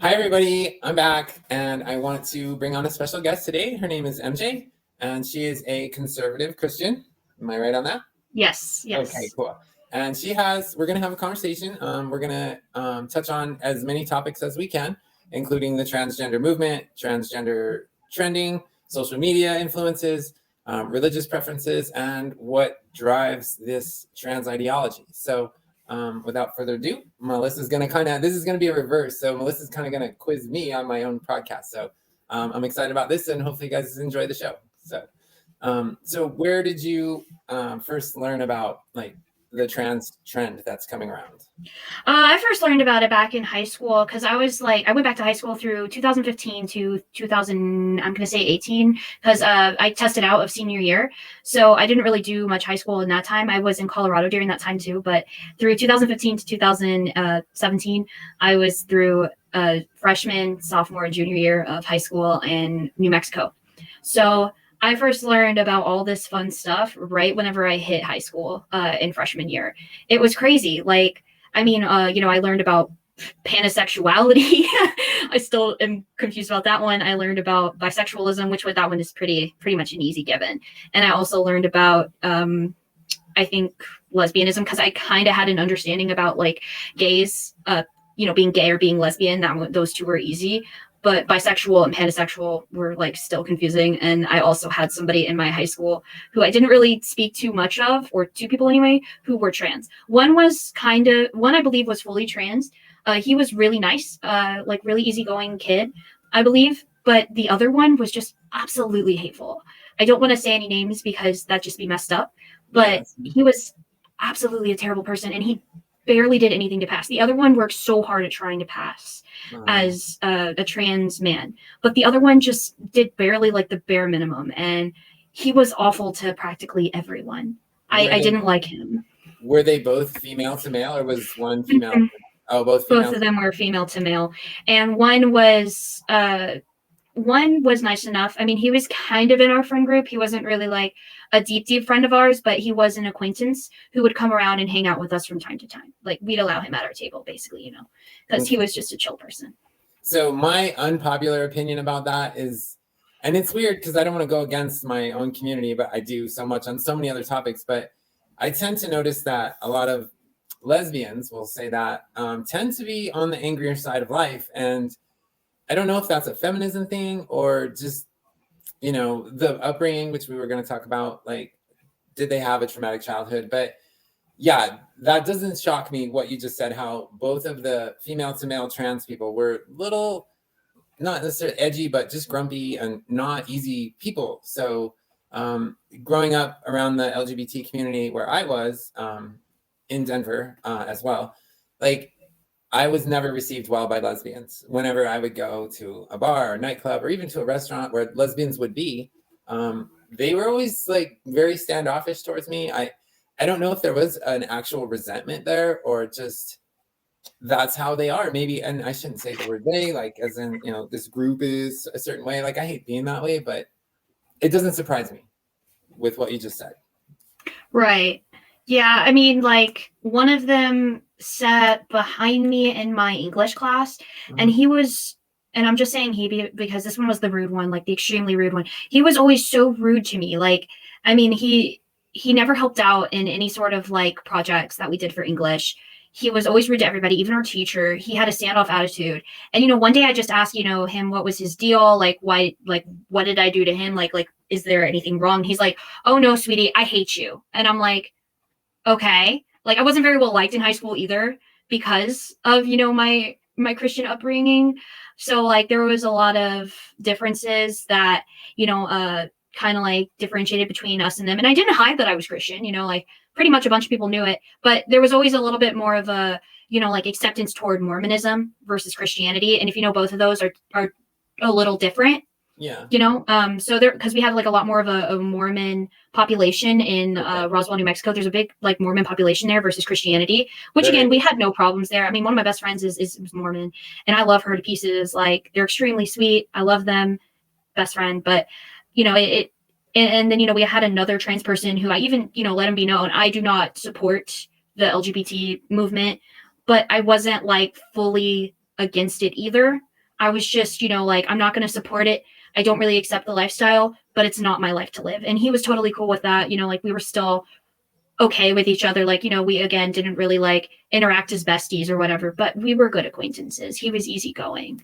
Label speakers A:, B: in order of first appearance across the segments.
A: Hi, everybody. I'm back, and I want to bring on a special guest today. Her name is MJ, and she is a conservative Christian. Am I right on that?
B: Yes,
A: Okay,
B: yes.
A: cool. And we're going to have a conversation. We're going to touch on as many topics as we can, including the transgender movement, transgender trending, social media influences, religious preferences, and what drives this trans ideology. So, without further ado, Melissa's going to this is going to be a reverse. So, Melissa's kind of going to quiz me on my own podcast. So, I'm excited about this, and hopefully, you guys enjoy the show. So where did you first learn about like the trans trend that's coming around?
B: I first learned about it back in high school because I went back to high school through 2015 to 2000, I'm going to say 18, because I tested out of senior year. So I didn't really do much high school in that time. I was in Colorado during that time too, but through 2015 to 2017, I was through freshman, sophomore, and junior year of high school in New Mexico. So I first learned about all this fun stuff right whenever I hit high school in freshman year. It was crazy. I learned about pansexuality. I still am confused about that one. I learned about bisexualism, that one is pretty much an easy given. And I also learned about I think lesbianism because I kind of had an understanding about like gays, being gay or being lesbian. Those two were easy. But bisexual and pansexual were like still confusing. And I also had somebody in my high school who I didn't really speak too much of, or two people anyway, who were trans. One I believe was fully trans. He was really nice, like really easygoing kid, I believe. But the other one was just absolutely hateful. I don't want to say any names because that'd just be messed up. But he was absolutely a terrible person, and he barely did anything to pass. The other one worked so hard at trying to pass as a trans man, but the other one just did barely like the bare minimum, and he was awful to practically everyone. I didn't like him.
A: Were they both female to male, or was one female? Oh, both female.
B: Both of them were female to male, and one was nice enough. I mean, he was kind of in our friend group. He wasn't really like a deep friend of ours, but he was an acquaintance who would come around and hang out with us from time to time. Like we'd allow him at our table, basically, because he was just a chill person.
A: So my unpopular opinion about that is, and it's weird because I don't want to go against my own community, but I do so much on so many other topics. But I tend to notice that a lot of lesbians will say that tend to be on the angrier side of life. And I don't know if that's a feminism thing or just, the upbringing, which we were going to talk about, like, did they have a traumatic childhood? But yeah, that doesn't shock me what you just said, how both of the female to male trans people were little, not necessarily edgy, but just grumpy and not easy people. So growing up around the LGBT community where I was in Denver as well, like, I was never received well by lesbians. Whenever I would go to a bar or nightclub or even to a restaurant where lesbians would be, they were always like very standoffish towards me. I don't know if there was an actual resentment there or just that's how they are. Maybe, and I shouldn't say the word they, like as in, this group is a certain way. Like I hate being that way, but it doesn't surprise me with what you just said.
B: Right. Yeah, I mean, like one of them sat behind me in my English class, and and I'm just saying because this one was the rude one, like the extremely rude one. He was always so rude to me. Like, I mean, he never helped out in any sort of like projects that we did for English. He was always rude to everybody, even our teacher. He had a standoff attitude. And one day I just asked, him what was his deal, like why, like what did I do to him, like is there anything wrong? He's like, "Oh no, sweetie, I hate you." And I'm like, okay. Like I wasn't very well liked in high school either because of, my Christian upbringing. So like there was a lot of differences that, kind of like differentiated between us and them. And I didn't hide that I was Christian, like pretty much a bunch of people knew it, but there was always a little bit more of a, like acceptance toward Mormonism versus Christianity. And if both of those are a little different.
A: Yeah.
B: So because we have like a lot more of a Mormon population in Roswell, New Mexico. There's a big like Mormon population there versus Christianity, which again, we had no problems there. I mean, one of my best friends is Mormon and I love her to pieces. Like they're extremely sweet. I love them, best friend. But, and then, we had another trans person who I even, let him be known. I do not support the LGBT movement, but I wasn't like fully against it either. I was just, like, I'm not going to support it. I don't really accept the lifestyle, but it's not my life to live. And he was totally cool with that. Like, we were still okay with each other. Like, we again didn't really like interact as besties or whatever, but we were good acquaintances. He was easygoing.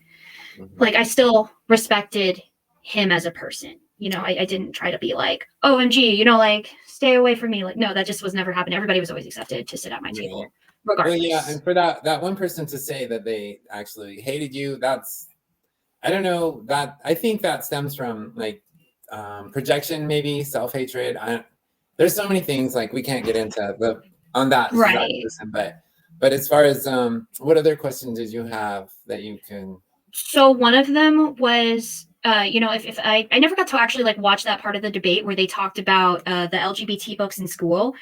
B: Like, I still respected him as a person. I didn't try to be like, OMG, like, stay away from me. Like, no, that just was never happening. Everybody was always accepted to sit at my table, regardless.
A: Well, yeah, and for that one person to say that they actually hated you, I don't know, that I think that stems from like projection, maybe self-hatred. There's so many things like we can't get into on that person, but as far as what other questions did you have that you can?
B: So one of them was, if I never got to actually like watch that part of the debate where they talked about the LGBT books in school.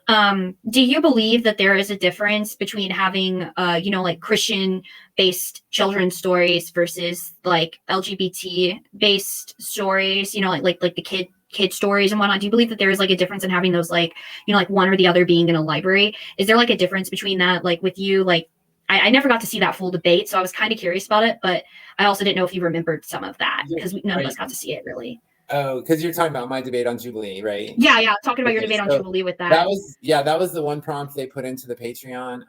B: Do you believe that there is a difference between having, like Christian based children's stories versus like LGBT based stories, like the kid stories and whatnot? Do you believe that there is like a difference in having those, like, like one or the other being in a library? Is there like a difference between that? Like with you, like, I never got to see that full debate, so I was kind of curious about it, but I also didn't know if you remembered some of that because none of us got to see it really.
A: Oh, because you're talking about my debate on Jubilee, right?
B: Yeah, talking about your debate on Jubilee with that.
A: That was the one prompt they put into the Patreon.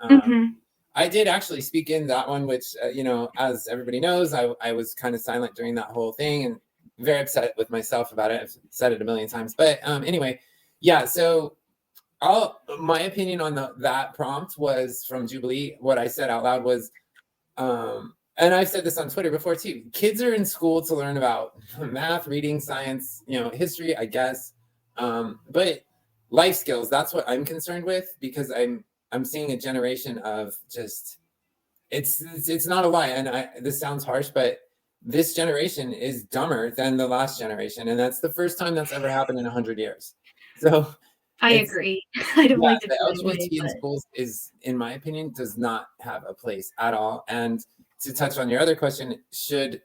A: I did actually speak in that one, which, as everybody knows, I was kind of silent during that whole thing and very upset with myself about it. I've said it a million times. But anyway, yeah, so my opinion on that prompt was from Jubilee. What I said out loud was, and I've said this on Twitter before too, kids are in school to learn about math, reading, science, history, I guess. But life skills, that's what I'm concerned with, because I'm seeing a generation of just, it's not a lie. And this sounds harsh, but this generation is dumber than the last generation. And that's the first time that's ever happened in 100 years. So
B: I agree. I don't like
A: the LGBT in schools is, in my opinion, does not have a place at all. And to touch on your other question, should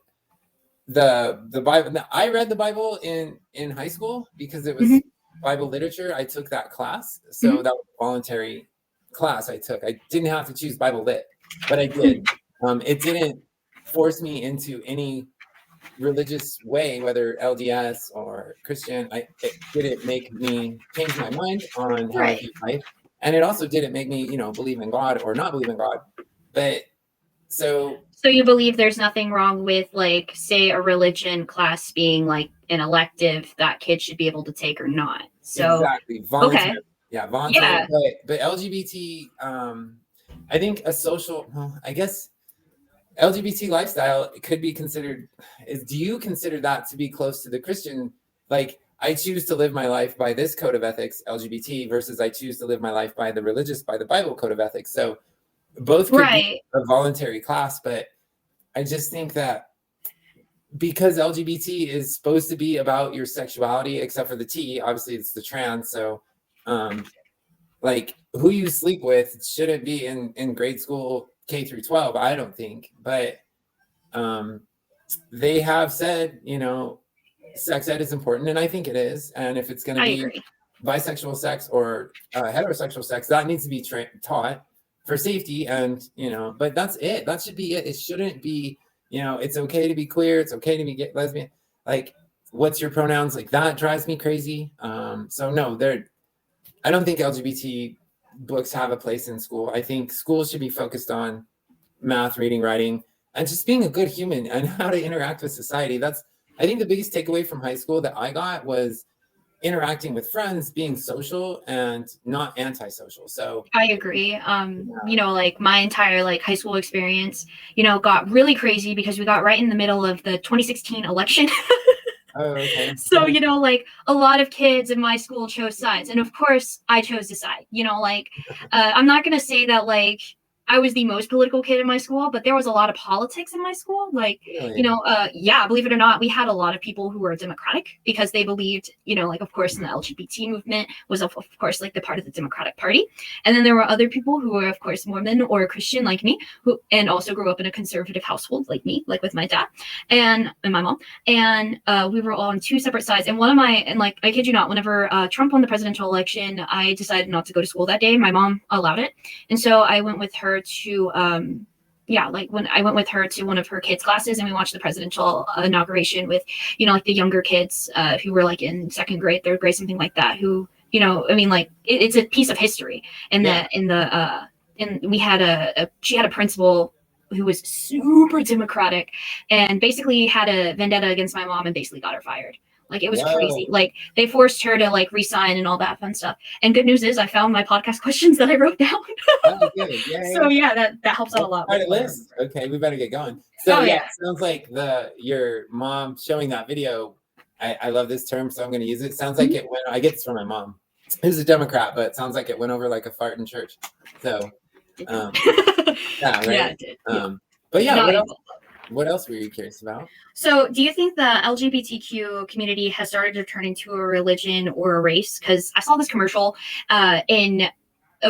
A: the Bible? Now, I read the Bible in high school because it was Bible literature. I took that class, so that was a voluntary class I took. I didn't have to choose Bible lit, but I did. It didn't force me into any religious way, whether LDS or Christian. It didn't make me change my mind on how I view life, and it also didn't make me, believe in God or not believe in God. But so you believe there's nothing wrong with, like, say, a religion class being like an elective that kids should be able to take or not? So exactly, voluntary. Okay. Yeah, voluntary. Yeah. But LGBT, I think I guess LGBT lifestyle could be considered. Do you consider that to be close to the Christian? Like, I choose to live my life by this code of ethics, LGBT, versus I choose to live my life by the Bible code of ethics. So both could be a voluntary class, but I just think that because LGBT is supposed to be about your sexuality, except for the T, obviously it's the trans. So, like, who you sleep with shouldn't be in grade school K through 12, I don't think. But they have said, sex ed is important, and I think it is. And if it's going to be bisexual sex or heterosexual sex, that needs to be taught for safety. And, but that's it. That should be it. It shouldn't be, it's okay to be queer. It's okay to be gay, lesbian. Like, what's your pronouns? Like, that drives me crazy. So no, I don't think LGBT books have a place in school. I think schools should be focused on math, reading, writing, and just being a good human and how to interact with society. I think the biggest takeaway from high school that I got was interacting with friends, being social and not antisocial. So I agree. Like, my entire like high school experience, got really crazy because we got right in the middle of the 2016 election. Oh, okay. So, like, a lot of kids in my school chose sides. And of course, I chose to side. I'm not going to say that, like, I was the most political kid in my school, but there was a lot of politics in my school. Like, really? Believe it or not, we had a lot of people who were Democratic because they believed, like, of course, in the LGBT movement was, of course, like, the part of the Democratic Party. And then there were other people who were, of course, Mormon or Christian like me, and also grew up in a conservative household like me, like with my dad and my mom. And we were all on two separate sides. And I kid you not, whenever Trump won the presidential election, I decided not to go to school that day. My mom allowed it. And so I went with her to
B: yeah, like when I went with her to one of her kids' classes and we watched the presidential inauguration with, like the younger kids who were like in second grade, third grade, something like that, who, I mean, like it's a piece of history. And
A: Yeah.
B: and we had she had a principal who was super democratic and basically had a vendetta against my mom and basically got her fired. Like it was crazy.
A: Whoa.
B: Like they forced her to like resign and all that fun stuff. And good news is I found my podcast questions that I wrote down.
A: Oh, good.
B: So
A: Yay.
B: yeah, that helps out a lot.
A: Quite a list. Okay, we better get going. So
B: Oh,
A: yeah,
B: yeah.
A: it sounds like your mom showing that video. I love this term, so I'm going to use it. It sounds like it went. I get this from my mom, who's a Democrat, but it sounds like it went over like a fart in church. So, yeah, right.
B: Yeah, it did.
A: But yeah,
B: No,
A: what else were you curious about?
B: So, do you think the LGBTQ community has started to turn into a religion or a race? Because I saw this commercial in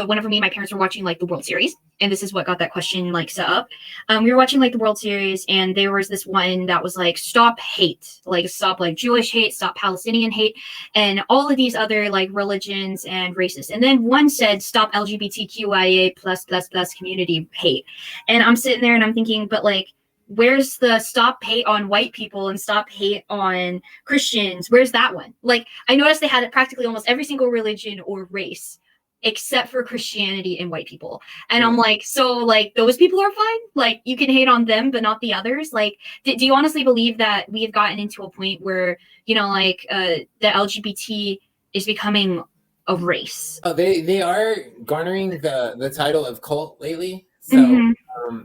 B: whenever me and my parents were watching like the World Series, and this is what got that question like set up. We were watching like the World Series, and there was this one that was like "Stop hate," like stop like Jewish hate, stop Palestinian hate, and all of these other like religions and races. And then one said "Stop LGBTQIA plus community hate," and I'm sitting there and I'm thinking, but like, where's the stop hate on white people and stop hate on Christians? Where's that one? Like, I noticed they had it practically almost every single religion or race except for Christianity and white people. And I'm like, so like those people are fine? Like you can hate on them, but not the others? Like, do you honestly believe that we have gotten into a point where, like the LGBT is becoming a race?
A: Oh, they are garnering the title of cult lately. So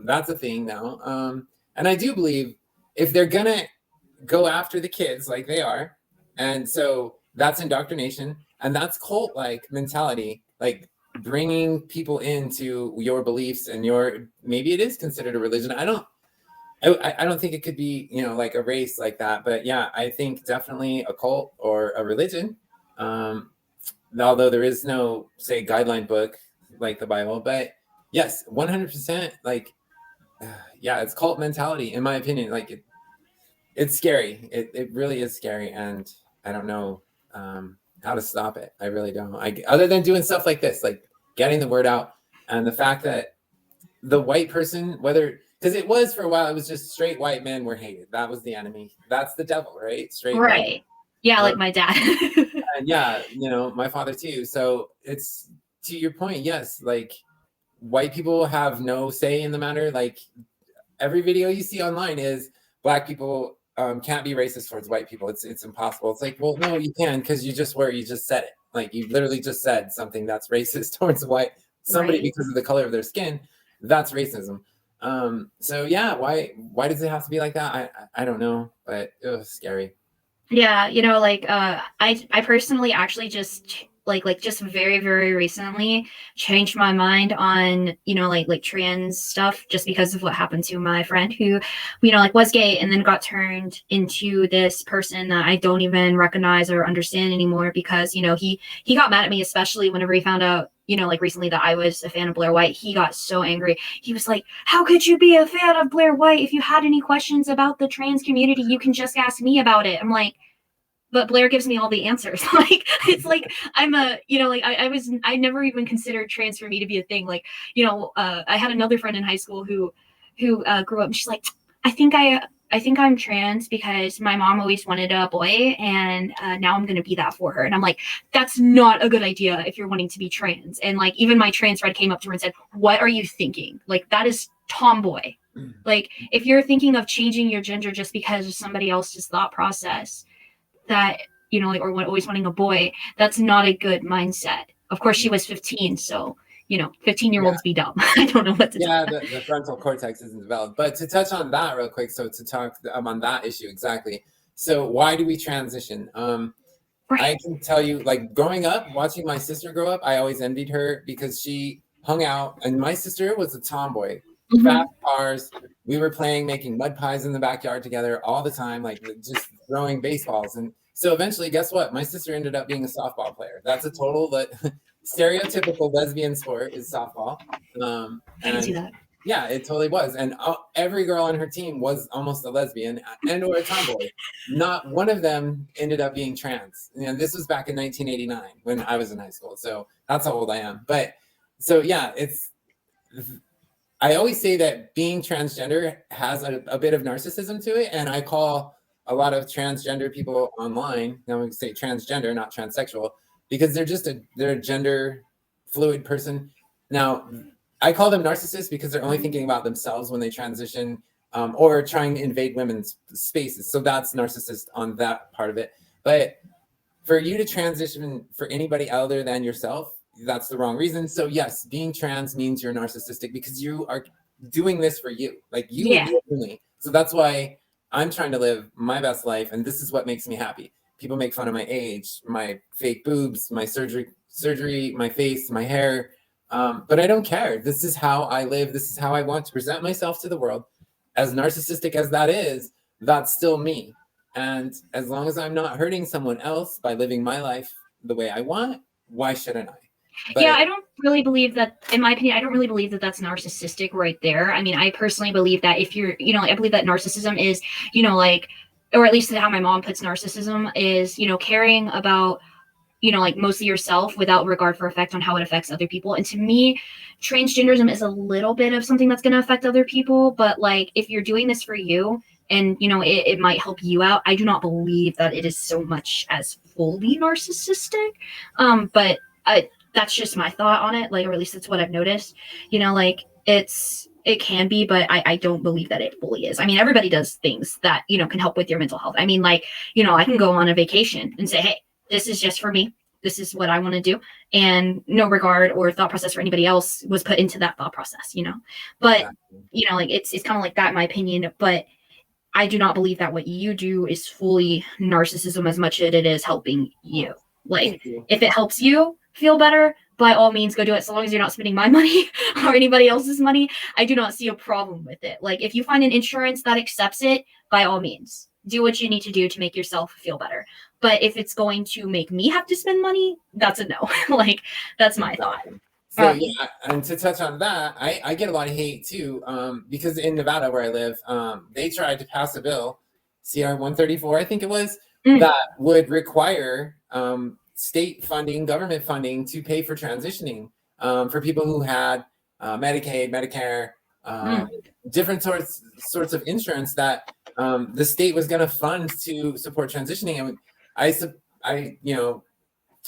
A: that's a thing now. And I do believe if they're gonna go after the kids like they are, and so that's indoctrination and that's cult-like mentality, like bringing people into your beliefs and maybe it is considered a religion. I don't think it could be, like a race like that, but yeah, I think definitely a cult or a religion. Although there is no, say, guideline book like the Bible, but yes, 100%, like, yeah, it's cult mentality, in my opinion. Like, it's scary. It really is scary, and I don't know how to stop it. I really don't. Other than doing stuff like this, like getting the word out, and the fact that the white person, because it was for a while, it was just straight white men were hated. That was the enemy. That's the devil, right? Straight
B: right.
A: White.
B: Yeah, like my dad.
A: And yeah, my father too. So it's to your point, yes, like white people have no say in the matter. Like every video you see online is black people can't be racist towards white people. It's impossible. It's like, well, no, you can, because you just said it. Like you literally just said something that's racist towards somebody because of the color of their skin. That's racism. So yeah, why does it have to be like that? I don't know, but it was scary.
B: Yeah, like I personally actually just just very, very recently changed my mind on, like trans stuff just because of what happened to my friend who, like was gay and then got turned into this person that I don't even recognize or understand anymore because, he got mad at me, especially whenever he found out, like recently that I was a fan of Blair White. He got so angry. He was like, how could you be a fan of Blair White? If you had any questions about the trans community, you can just ask me about it. I'm like, but Blair gives me all the answers. Like, it's like, I'm a, like I never even considered trans for me to be a thing. Like, I had another friend in high school who grew up and she's like, I think I'm trans because my mom always wanted a boy and now I'm going to be that for her. And I'm like, that's not a good idea if you're wanting to be trans. And like, even my trans friend came up to her and said, what are you thinking? Like, that is tomboy. Like, if you're thinking of changing your gender just because of somebody else's thought process, that like, or always wanting a boy, that's not a good mindset. Of course she was 15, so 15-year-olds be dumb. I don't know what to
A: tell. The frontal cortex isn't developed. But to touch on that real quick, so to talk on that issue exactly, so why do we transition? Right. I can tell you, like, growing up, watching my sister grow up, I always envied her because she hung out, and my sister was a tomboy. Fast cars, we were making mud pies in the backyard together all the time, like just throwing baseballs. And so eventually, guess what? My sister ended up being a softball player. That's a total stereotypical lesbian sport is softball.
B: I can see that.
A: Yeah, it totally was. And every girl on her team was almost a lesbian and or a tomboy. Not one of them ended up being trans. And this was back in 1989 when I was in high school. So that's how old I am. But so yeah, I always say that being transgender has a bit of narcissism to it, and I call a lot of transgender people online, now we say transgender, not transsexual, because they're a gender fluid person. Now, I call them narcissists because they're only thinking about themselves when they transition, or trying to invade women's spaces. So that's narcissist on that part of it. But for you to transition for anybody other than yourself, that's the wrong reason. So yes, being trans means you're narcissistic because you are doing this for you, like you and
B: Yeah.
A: you only. So that's why I'm trying to live my best life, and this is what makes me happy. People make fun of my age, my fake boobs, my surgery, my face, my hair, but I don't care. This is how I live. This is how I want to present myself to the world. As narcissistic as that is, that's still me. And as long as I'm not hurting someone else by living my life the way I want, why shouldn't I?
B: Yeah,
A: But
B: I don't really believe that, in my opinion, I don't really believe that that's narcissistic right there. I mean, I personally believe that if you're, I believe that narcissism is, like, or at least how my mom puts narcissism is, caring about, like mostly yourself without regard for effect on how it affects other people. And to me, transgenderism is a little bit of something that's going to affect other people. But like, if you're doing this for you and, it might help you out, I do not believe that it is so much as fully narcissistic. But that's just my thought on it. Like, or at least that's what I've noticed, like it can be, but I don't believe that it fully is. I mean, everybody does things that, can help with your mental health. I mean, like, I can go on a vacation and say, hey, this is just for me. This is what I want to do. And no regard or thought process for anybody else was put into that thought process, But, like it's kind of like that in my opinion. But I do not believe that what you do is fully narcissism as much as it is helping you. Like, if it helps you feel better, by all means, go do it. So long as you're not spending my money or anybody else's money, I do not see a problem with it. Like, if you find an insurance that accepts it, by all means, do what you need to do to make yourself feel better. But if it's going to make me have to spend money, that's a no. Like, that's my thought.
A: So yeah, and to touch on that, I get a lot of hate too, because in Nevada where I live, they tried to pass a bill, CR 134, I think it was, that would require state funding, government funding to pay for transitioning for people who had Medicaid, Medicare, different sorts of insurance that the state was going to fund to support transitioning. And I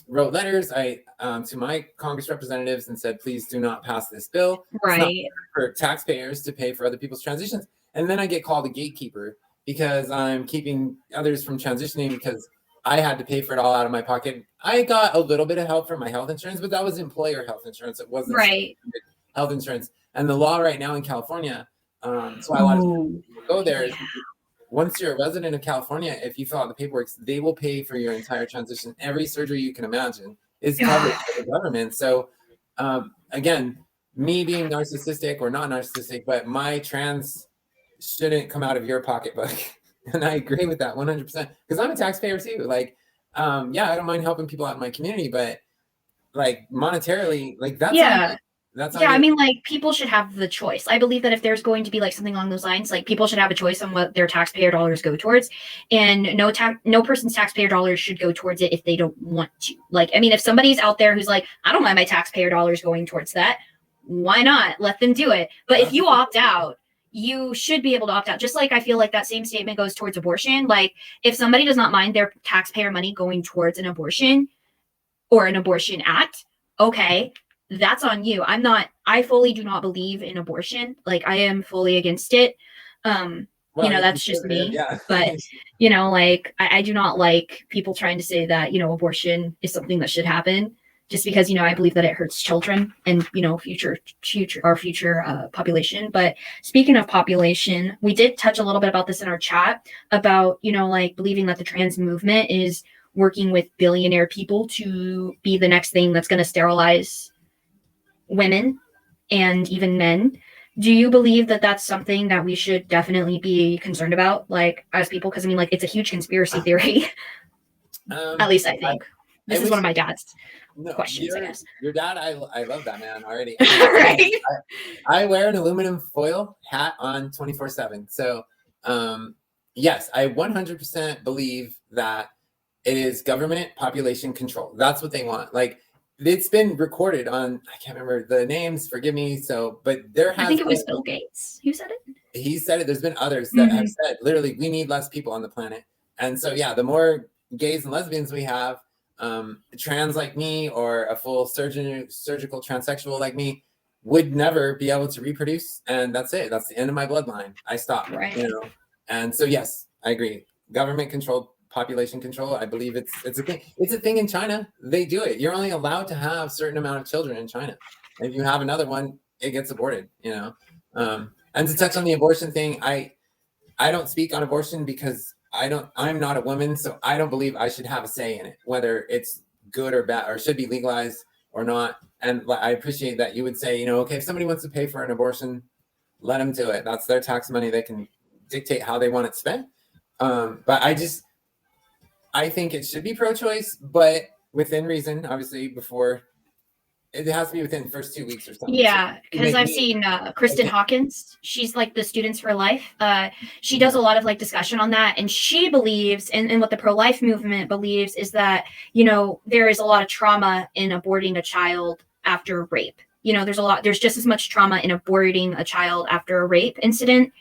A: wrote letters to my Congress representatives and said, please do not pass this bill.
B: Right.
A: It's not for taxpayers to pay for other people's transitions. And then I get called a gatekeeper because I'm keeping others from transitioning because I had to pay for it all out of my pocket. I got a little bit of help from my health insurance, but that was employer health insurance. It wasn't health insurance. And the law right now in California, that's why a lot of people go there, is once you're a resident of California, if you fill out the paperwork, they will pay for your entire transition. Every surgery you can imagine is covered by the government. So again, me being narcissistic or not narcissistic, but my trans shouldn't come out of your pocketbook. And I agree with that 100% because I'm a taxpayer too. Like, yeah, I don't mind helping people out in my community, but like monetarily, like that's
B: I mean, like, people should have the choice. I believe that if there's going to be like something along those lines, like people should have a choice on what their taxpayer dollars go towards, and no person's taxpayer dollars should go towards it if they don't want to. Like, I mean, if somebody's out there who's like, I don't mind my taxpayer dollars going towards that, why not? Let them do it. But if you opt out, you should be able to opt out. Just like I feel like that same statement goes towards abortion. Like, if somebody does not mind their taxpayer money going towards an abortion or an abortion act, okay, that's on you. I fully do not believe in abortion. Like, I am fully against it. That's just me.
A: Yeah.
B: But, like, I do not like people trying to say that, abortion is something that should happen just because, I believe that it hurts children and, future population. But speaking of population, we did touch a little bit about this in our chat about, like believing that the trans movement is working with billionaire people to be the next thing that's going to sterilize women and even men. Do you believe that that's something that we should definitely be concerned about, like, as people? Because I mean, like, it's a huge conspiracy theory. At least I think. This is one of my dad's questions, I guess.
A: Your dad, I love that man already.
B: Right?
A: I wear an aluminum foil hat on 24/7. So yes, I 100% believe that it is government population control. That's what they want. Like, it's been recorded on, I can't remember the names, forgive me. So, but there
B: I
A: has
B: think it was
A: been,
B: Bill Gates who said it.
A: he said it. There's been others that have
B: Mhm.
A: said literally, we need less people on the planet. And so, yeah, the more gays and lesbians we have, trans like me or a full surgical transsexual like me would never be able to reproduce. And that's it. That's the end of my bloodline. I stop,
B: Right.
A: you know? And so, yes, I agree. Government controlled population control. I believe it's a thing. It's a thing in China. They do it. You're only allowed to have a certain amount of children in China. If you have another one, it gets aborted, you know? And to touch on the abortion thing, I don't speak on abortion because I'm not a woman, so I don't believe I should have a say in it, whether it's good or bad or should be legalized or not. And I appreciate that you would say, you know, okay, if somebody wants to pay for an abortion, let them do it. That's their tax money. They can dictate how they want it spent. But I think it should be pro-choice, but within reason, obviously, before it has to be within the first 2 weeks or something.
B: Yeah,
A: So
B: because I've seen Kristen Hawkins. She's like the Students for Life. She does a lot of like discussion on that, and she believes, and what the pro-life movement believes is that, you know, there is a lot of trauma in aborting a child after rape. You know, there's just as much trauma in aborting a child after a rape incident,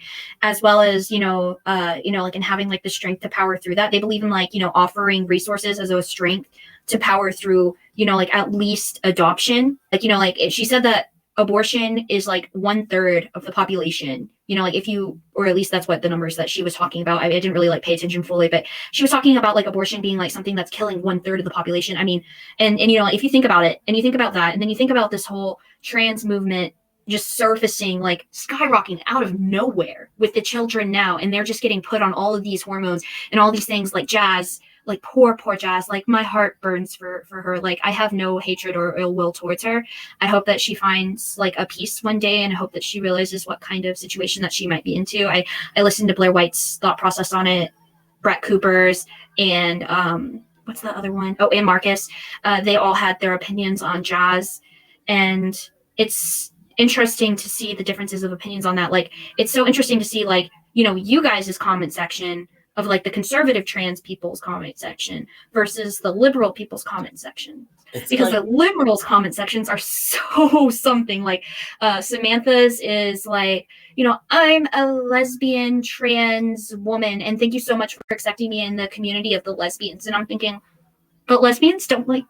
B: as well as, like in having like the strength to power through that. They believe in like, offering resources as a strength to power through, like at least adoption. Like, like she said that abortion is like 1/3 of the population. Like if you, or at least that's what the numbers that she was talking about. I didn't really like pay attention fully, but she was talking about like abortion being like something that's killing 1/3 of the population. I mean, and if you think about it and you think about that, and then you think about this whole trans movement just surfacing, like skyrocketing out of nowhere with the children now, and they're just getting put on all of these hormones and all these things, like Jazz, like poor Jazz, like my heart burns for her. Like I have no hatred or ill will towards her. I hope that she finds like a peace one day, and I hope that she realizes what kind of situation that she might be into. I listened to Blair White's thought process on it, Brett Cooper's, and what's the other one? Oh, and Marcus. They all had their opinions on Jazz, and it's interesting to see the differences of opinions on that. Like it's so interesting to see, like, you guys' comment section of like the conservative trans people's comment section versus the liberal people's comment section. Because the liberals comment sections are so something. Like Samantha's is like, I'm a lesbian trans woman, and thank you so much for accepting me in the community of the lesbians. And I'm thinking, but lesbians don't like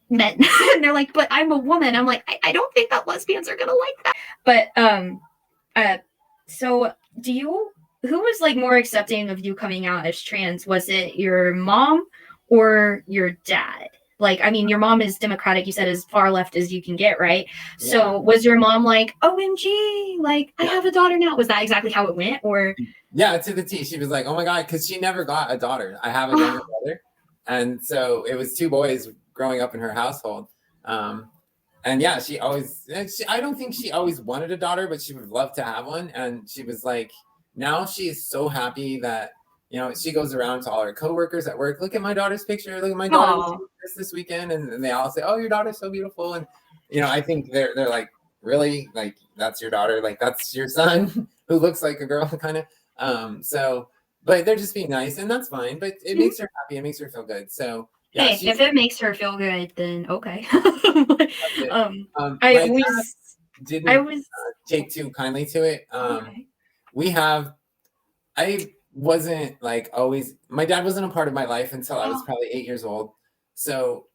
B: men. And they're like, but I'm a woman. I'm like, I don't think that lesbians are gonna like that. But so who was like more accepting of you coming out as trans? Was it your mom or your dad? Like, I mean, your mom is Democratic, you said, as far left as you can get, right? Yeah. So was your mom like, OMG, like, I have a daughter now? Was that exactly how it went? Or
A: yeah, to the T. She was like, oh my God, because she never got a daughter. I have a younger brother. And so it was 2 boys growing up in her household. And yeah, I don't think she always wanted a daughter, but she would love to have one. And she was like, now she is so happy that, she goes around to all her coworkers at work. Look at my daughter's picture. Look at my daughter this weekend. And they all say, oh, your daughter's so beautiful. And, I think they're like, really? Like, that's your daughter? Like, that's your son who looks like a girl, kind of. But they're just being nice, and that's fine. But it makes her happy. It makes her feel good. So, yeah,
B: hey, if it makes her feel good, then okay.
A: I didn't take too kindly to it. I wasn't like always, my dad wasn't a part of my life until I was probably 8 years old. So,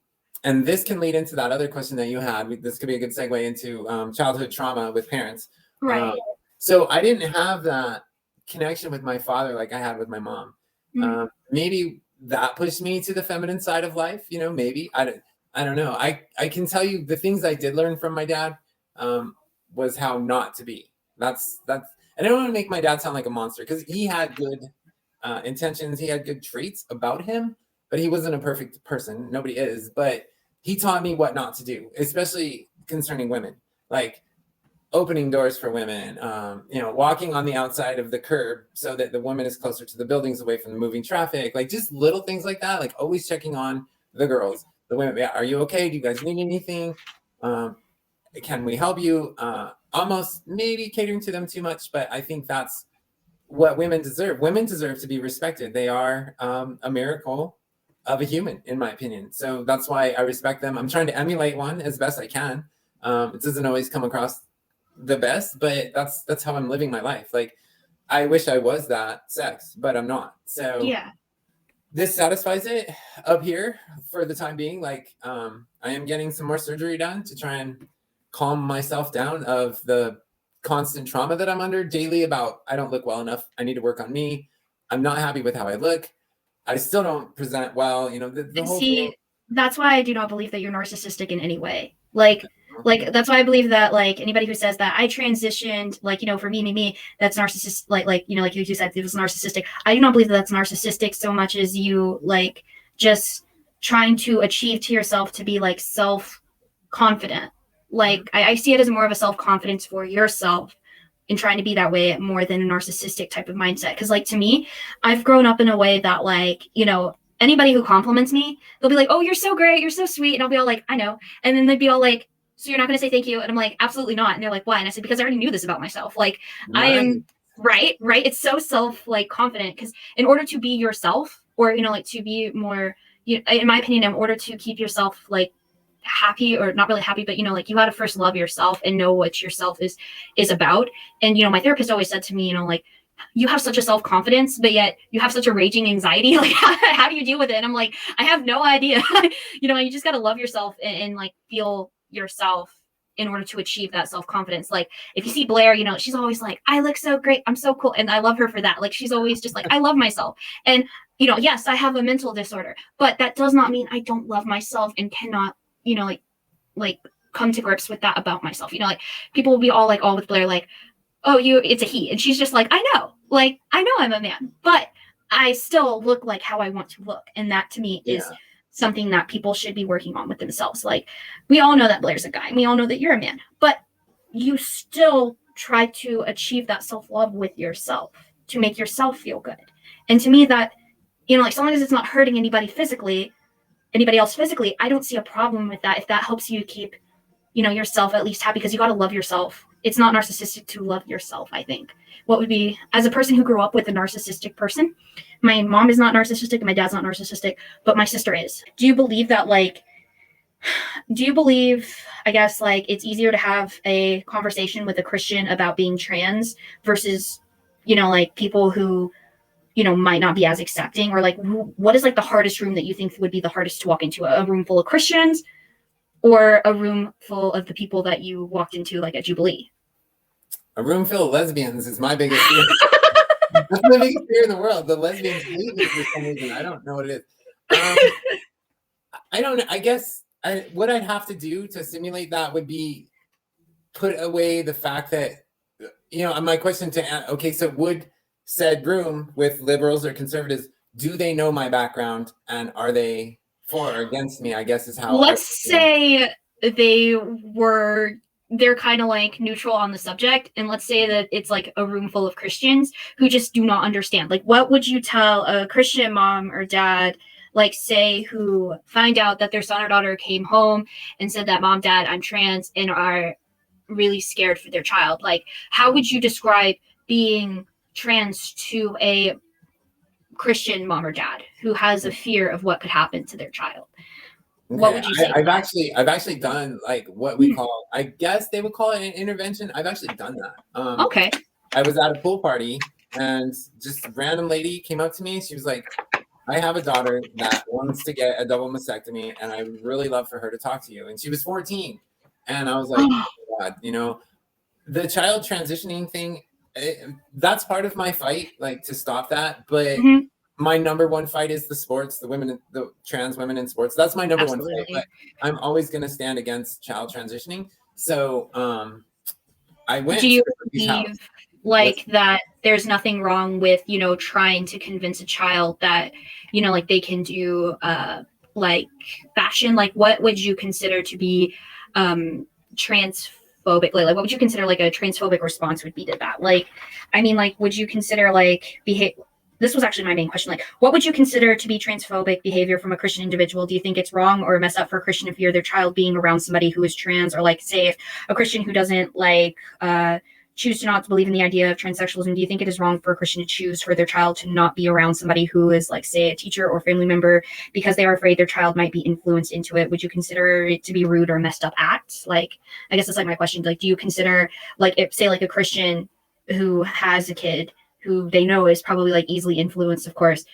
A: and this can lead into that other question that you had. This could be a good segue into childhood trauma with parents.
B: Right.
A: So I didn't have that connection with my father like I had with my mom. Mm-hmm. Maybe that pushed me to the feminine side of life. Maybe I don't know. I can tell you the things I did learn from my dad was how not to be. That's. And I don't want to make my dad sound like a monster, because he had good intentions. He had good traits about him, but he wasn't a perfect person. Nobody is. But he taught me what not to do, especially concerning women, like opening doors for women, walking on the outside of the curb so that the woman is closer to the buildings, away from the moving traffic, like just little things like that, like always checking on the girls, the women. Yeah, are you okay? Do you guys need anything? Can we help you? Almost maybe catering to them too much, but I think that's what women deserve. Women deserve to be respected. They are a miracle of a human, in my opinion. So that's why I respect them. I'm trying to emulate one as best I can. It doesn't always come across the best, but that's how I'm living my life. Like, I wish I was that sex, but I'm not. So
B: Yeah.
A: this satisfies it up here for the time being. Like, I am getting some more surgery done to try and calm myself down of the constant trauma that I'm under daily about I don't look well enough. I need to work on me. I'm not happy with how I look. I still don't present well. You know, the
B: And
A: whole
B: see,
A: thing.
B: that's why I do not believe that you're narcissistic in any way. Like that's why I believe that like anybody who says that I transitioned, like, you know, for me, that's narcissist, like, you know, like you said, it was narcissistic. I do not believe that that's narcissistic so much as you like just trying to achieve to yourself to be like self-confident. Like I see it as more of a self-confidence for yourself in trying to be that way more than a narcissistic type of mindset. Cause like to me, I've grown up in a way that like, you know, anybody who compliments me, they'll be like, "Oh, you're so great, you're so sweet," and I'll be all like, "I know," and then they'd be all like, "So you're not going to say thank you?" And I'm like, "Absolutely not." And they're like, "Why?" And I said, "Because I already knew this about myself. Like I
A: Right.
B: am right. It's so self like confident because in order to be yourself, or you know, like to be more, in my opinion, in order to keep yourself like happy or not really happy, but you know, like you got to first love yourself and know what yourself is about. And you know, my therapist always said to me, you know, like you have such a self-confidence, but yet you have such a raging anxiety. Like, how do you deal with it? And I'm like, I have no idea. You know, you just got to love yourself and like feel yourself in order to achieve that self-confidence. Like if you see Blair, you know, she's always like, I look so great. I'm so cool. And I love her for that. Like she's always just like, I love myself. And, you know, yes, I have a mental disorder, but that does not mean I don't love myself and cannot, you know, like come to grips with that about myself. You know, like people will be all like, with Blair, like, oh, it's a he. And she's just like, I know I'm a man, but I still look like how I want to look. And that to me is
A: Yeah.
B: something that people should be working on with themselves. Like we all know that Blair's a guy and we all know that you're a man, but you still try to achieve that self-love with yourself to make yourself feel good. And to me that, you know, like so long as it's not hurting anybody else physically, I don't see a problem with that if that helps you keep, you know, yourself at least happy, because you got to love yourself. It's not narcissistic to love yourself, I think. What would be, as a person who grew up with a narcissistic person, my mom is not narcissistic and my dad's not narcissistic, but my sister is. Do you believe, I guess, like it's easier to have a conversation with a Christian about being trans versus, you know, like people who, you know, might not be as accepting, or like what is like the hardest room that you think would be the hardest to walk into? A room full of Christians or a room full of the people that you walked into like at Jubilee?
A: A room full of lesbians is my biggest fear. That's my biggest fear in the world. The lesbians leave me for some reason. I don't know what it is. I don't know. I guess what I'd have to do to simulate that would be put away the fact that, you know, my question to, okay, so would said room with liberals or conservatives, do they know my background and are they for or against me? I guess is how.
B: Let's say they're kind of like neutral on the subject, and let's say that it's like a room full of Christians who just do not understand. Like what would you tell a Christian mom or dad, like say, who find out that their son or daughter came home and said that mom, dad, I'm trans, and are really scared for their child? Like how would you describe being trans to a Christian mom or dad who has a fear of what could happen to their child? What
A: Okay,
B: would you say to
A: I've
B: that?
A: actually done like what we call, I guess they would call it an intervention. I've actually done that.
B: Okay.
A: I was at a pool party and just a random lady came up to me. She was like, I have a daughter that wants to get a double mastectomy and I would really love for her to talk to you. And she was 14. And I was like,
B: Oh,
A: oh my God, you know, the child transitioning thing, that's part of my fight, like to stop that. But
B: mhm,
A: my number one fight is the sports, the trans women in sports. That's my number one fight.
B: absolutely.
A: But I'm always going to stand against child transitioning. So I
B: Do
A: went
B: you
A: to these house.
B: believe like that there's nothing wrong with, you know, trying to convince a child that, you know, like they can do like fashion? Like what would you consider to be transphobic? Like what would you consider like a transphobic response would be to that? Like, I mean, like, would you consider like this was actually my main question. Like, what would you consider to be transphobic behavior from a Christian individual? Do you think it's wrong or messed up for a Christian to fear their child being around somebody who is trans? Or like, say, if a Christian who doesn't like choose to not believe in the idea of transsexualism, do you think it is wrong for a Christian to choose for their child to not be around somebody who is, like, say, a teacher or family member because they are afraid their child might be influenced into it? Would you consider it to be rude or a messed up act? Like, I guess that's like my question. Like, do you consider, like, if, say, like a Christian who has a kid who they know is probably like easily influenced, of course,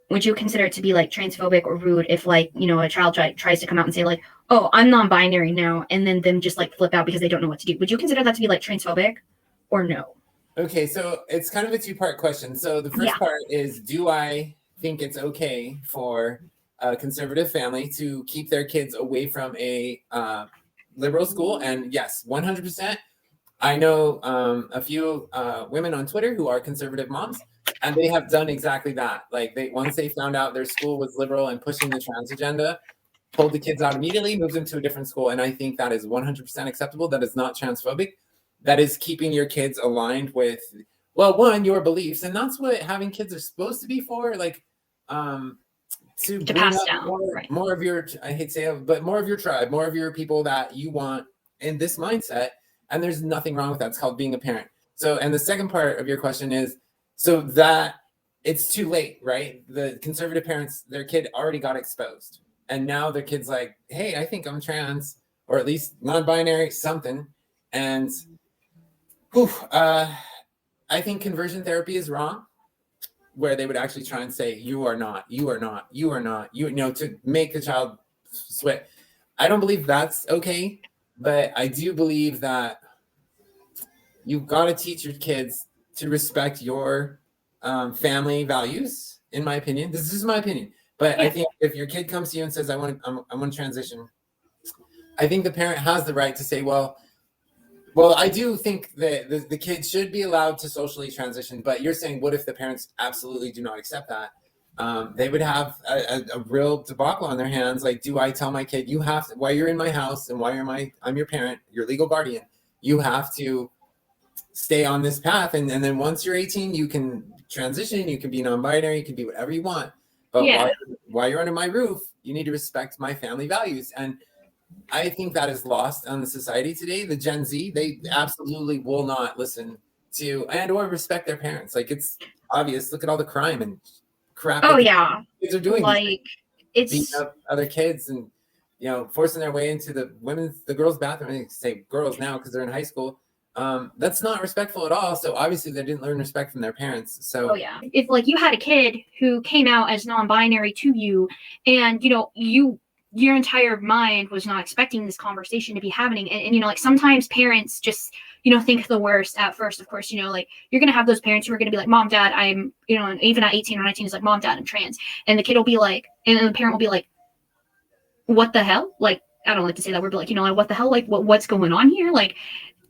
B: would you consider it to be like transphobic or rude if, like, you know, a child tries to come out and say like, oh, I'm non-binary now, and then them just like flip out because they don't know what to do? Would you consider that to be like transphobic or no?
A: Okay, so it's kind of a two-part question. So the first
B: Yeah.
A: part is, do I think it's okay for a conservative family to keep their kids away from a liberal school? And yes, 100%. I know a few women on Twitter who are conservative moms, and they have done exactly that. Like, once they found out their school was liberal and pushing the trans agenda, pulled the kids out immediately, moved them to a different school. And I think that is 100% acceptable. That is not transphobic. That is keeping your kids aligned with, well, one, your beliefs. And that's what having kids are supposed to be for. Like, to bring
B: pass
A: up
B: down, right.
A: more of your, I hate to say it, but more of your tribe, more of your people that you want in this mindset. And there's nothing wrong with that. It's called being a parent. So, and the second part of your question is, so that it's too late, right? The conservative parents, their kid already got exposed. And now their kid's like, hey, I think I'm trans, or at least non-binary, something. And I think conversion therapy is wrong, where they would actually try and say, you are not, you are not, you are not, you know, to make the child sweat. I don't believe that's okay, but I do believe that you've got to teach your kids to respect your family values, in my opinion. This is my opinion. But I think if your kid comes to you and says, I want to transition, I think the parent has the right to say, well, I do think that the kid should be allowed to socially transition. But you're saying, what if the parents absolutely do not accept that? They would have a real debacle on their hands. Like, do I tell my kid, you have to, while you're in my house and while I'm your parent, your legal guardian, you have to stay on this path. And then once you're 18, you can transition, you can be non-binary, you can be whatever you want. But while you're under my roof, you need to respect my family values. And I think that is lost on the society today. The Gen Z, they absolutely will not listen to and or respect their parents. Like, it's obvious. Look at all the crime and crap.
B: Oh yeah,
A: kids are doing,
B: like, it's
A: beating up other kids and, you know, forcing their way into the girls' bathroom. I say girls now because they're in high school. That's not respectful at all. So obviously they didn't learn respect from their parents. So
B: oh yeah, if like you had a kid who came out as non-binary to you, and you know, your entire mind was not expecting this conversation to be happening, and you know, like, sometimes parents just, you know, think the worst at first. Of course, you know, like, you're gonna have those parents who are gonna be like, mom, dad, I'm, you know, and even at 18 or 19 is like, mom, dad, I'm trans. And the kid will be like, and the parent will be like, what the hell? Like, I don't like to say that word, but like, you know, like, what the hell? Like, what's going on here? Like,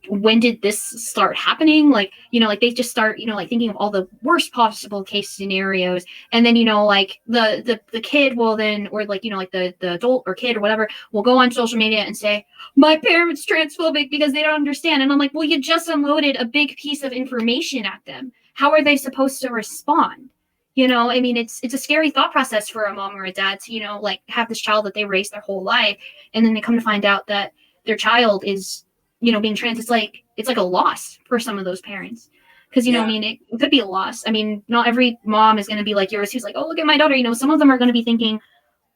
B: when did this start happening? Like, you know, like, they just start, you know, like, thinking of all the worst possible case scenarios. And then, you know, like, the kid will then, or like, you know, like the adult or kid or whatever will go on social media and say, my parents transphobic because they don't understand. And I'm like, well, you just unloaded a big piece of information at them. How are they supposed to respond? You know, I mean, it's a scary thought process for a mom or a dad to, you know, like, have this child that they raised their whole life, and then they come to find out that their child is, you know, being trans. It's like a loss for some of those parents, because, you know, I mean, it could be a loss. I mean, not every mom is going to be like yours, who's like, oh, look at my daughter. You know, some of them are going to be thinking,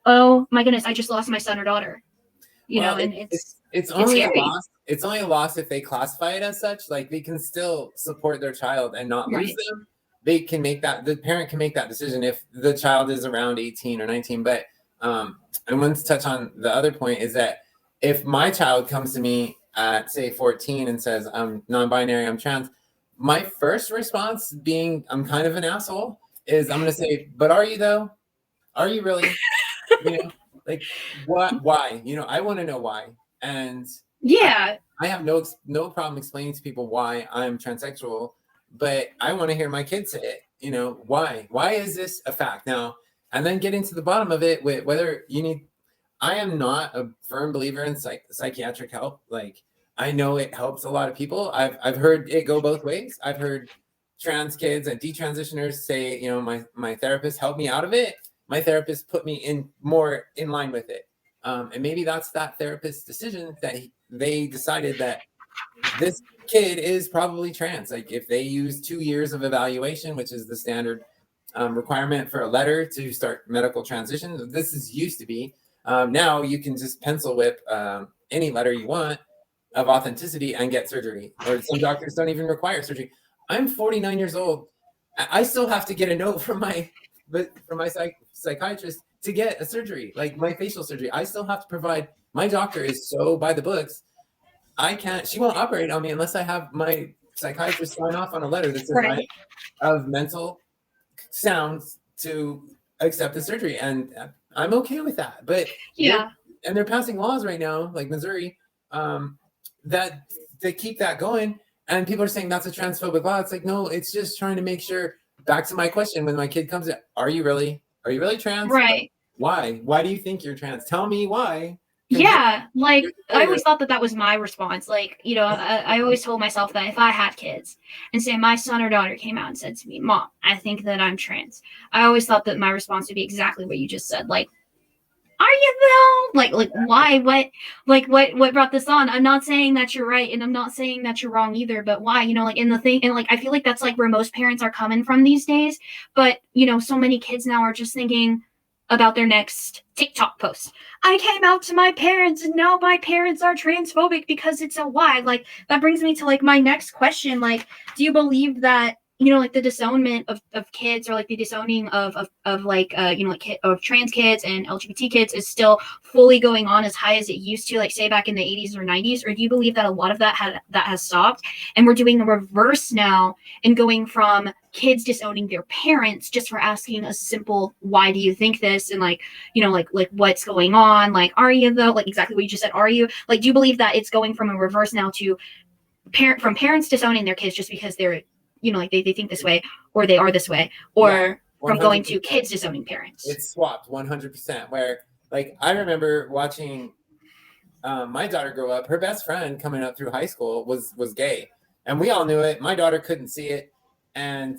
B: oh my goodness, I just lost my son or daughter. You know, and
A: it's only
B: scary.
A: a loss. It's only a loss if they classify it as such. Like, they can still support their child and not lose them. They can make that, the parent can make that decision if the child is around 18 or 19. But I want to touch on the other point, is that if my child comes to me at, say, 14 and says, I'm non-binary, I'm trans, my first response, being I'm kind of an asshole, is I'm going to say, but are you though? Are you really? You know, like, what, why? You know, I want to know why. And I have no problem explaining to people why I'm transsexual, but I want to hear my kids say it. You know, why is this a fact now? And then getting to the bottom of it with whether you need. I am not a firm believer in psychiatric help. Like, I know it helps a lot of people. I've heard it go both ways. I've heard trans kids and detransitioners say, you know, my therapist helped me out of it. My therapist put me in more in line with it. And maybe that's that therapist's decision, that they decided that this kid is probably trans. Like if they use 2 years of evaluation, which is the standard requirement for a letter to start medical transition, this is used to be. Now you can just pencil whip any letter you want of authenticity and get surgery. Or some doctors don't even require surgery. I'm 49 years old. I still have to get a note from my psychiatrist to get a surgery, like my facial surgery. I still have to provide. My doctor is so by the books. I can't. She won't operate on me unless I have my psychiatrist sign off on a letter that says I have mental sounds to accept the surgery, and I'm okay with that. But
B: Yeah.
A: they're passing laws right now, like Missouri, that they keep that going. And people are saying that's a transphobic law. It's like, no, it's just trying to make sure. Back to my question, when my kid comes in, are you really trans?
B: Right.
A: Why? Why do you think you're trans? Tell me why.
B: Yeah, like I always thought that was my response. Like, you know, I always told myself that if I had kids and say my son or daughter came out and said to me, Mom, I think that I'm trans, I always thought that my response would be exactly what you just said. Like, are you though? Like why? What brought this on? I'm not saying that you're right, and I'm not saying that you're wrong either, but why? You know, like in the thing, and like I feel like that's like where most parents are coming from these days. But you know, so many kids now are just thinking about their next TikTok post. I came out to my parents and now my parents are transphobic because it's a why. Like that brings me to like my next question. Like, do you believe that, you know, like the disownment of kids, or like the disowning of like you know, like of trans kids and LGBT kids is still fully going on as high as it used to, like say back in the 80s or 90s? Or do you believe that a lot of that has stopped and we're doing the reverse now and going from kids disowning their parents just for asking a simple why do you think this, and like, you know, like what's going on, like are you though, like exactly what you just said, are you, like do you believe that it's going from a reverse now to parents disowning their kids just because they're, you know, like they think this way or they are this way, or from going to kids disowning parents?
A: It's swapped 100%. Where like I remember watching my daughter grow up. Her best friend coming up through high school was gay, and we all knew it. My daughter couldn't see it, and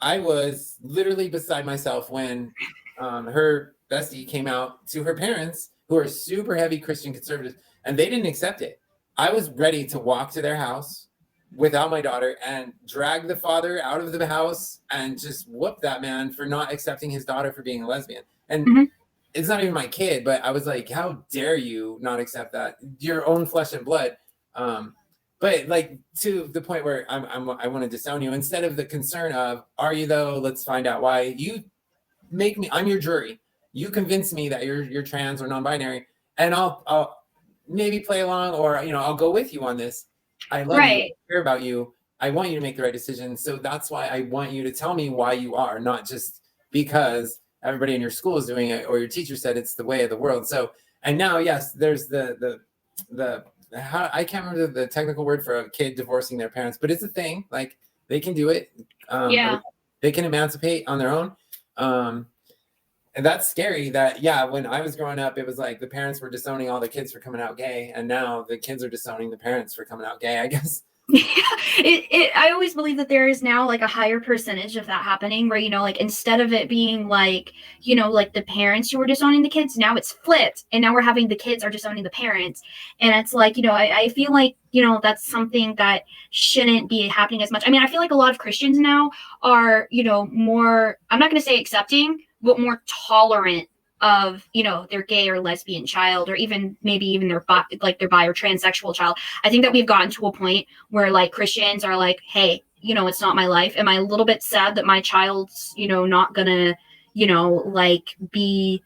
A: I was literally beside myself when her bestie came out to her parents, who are super heavy Christian conservatives, and they didn't accept it. I was ready to walk to their house without my daughter and drag the father out of the house and just whoop that man for not accepting his daughter for being a lesbian. And it's not even my kid, but I was like, how dare you not accept that? Your own flesh and blood. But like to the point where I want to disown you, instead of the concern of, are you though? Let's find out why. You make me, I'm your jury. You convince me that you're trans or non-binary, and I'll maybe play along, or, you know, I'll go with you on this. I love you, I care about you. I want you to make the right decision. So that's why I want you to tell me why you are, not just because everybody in your school is doing it or your teacher said it's the way of the world. So, and now, yes, there's the how, I can't remember the technical word for a kid divorcing their parents, but it's a thing. Like they can do it. They can emancipate on their own. And that's scary that, yeah, when I was growing up, it was like the parents were disowning all the kids for coming out gay. And now the kids are disowning the parents for coming out gay, I guess.
B: I always believe that there is now like a higher percentage of that happening, where, you know, like instead of it being like, you know, like the parents who were disowning the kids, now it's flipped. And now we're having the kids are disowning the parents. And it's like, you know, I feel like, you know, that's something that shouldn't be happening as much. I mean, I feel like a lot of Christians now are, you know, more, I'm not going to say accepting, but more tolerant of, you know, their gay or lesbian child, or even maybe even their bi or transsexual child. I think that we've gotten to a point where like Christians are like, hey, you know, it's not my life. Am I a little bit sad that my child's, you know, not gonna, you know, like be,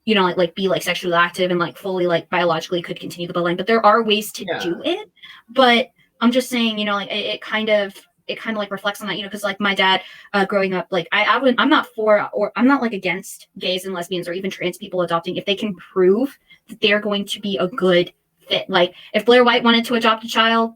B: you know, like be like sexually active and like fully like biologically could continue the bloodline? But there are ways to do it. But I'm just saying, you know, like it kind of like reflects on that, you know, because like my dad growing up, like I'm not for, or I'm not like against gays and lesbians or even trans people adopting if they can prove that they're going to be a good fit. Like if Blair White wanted to adopt a child,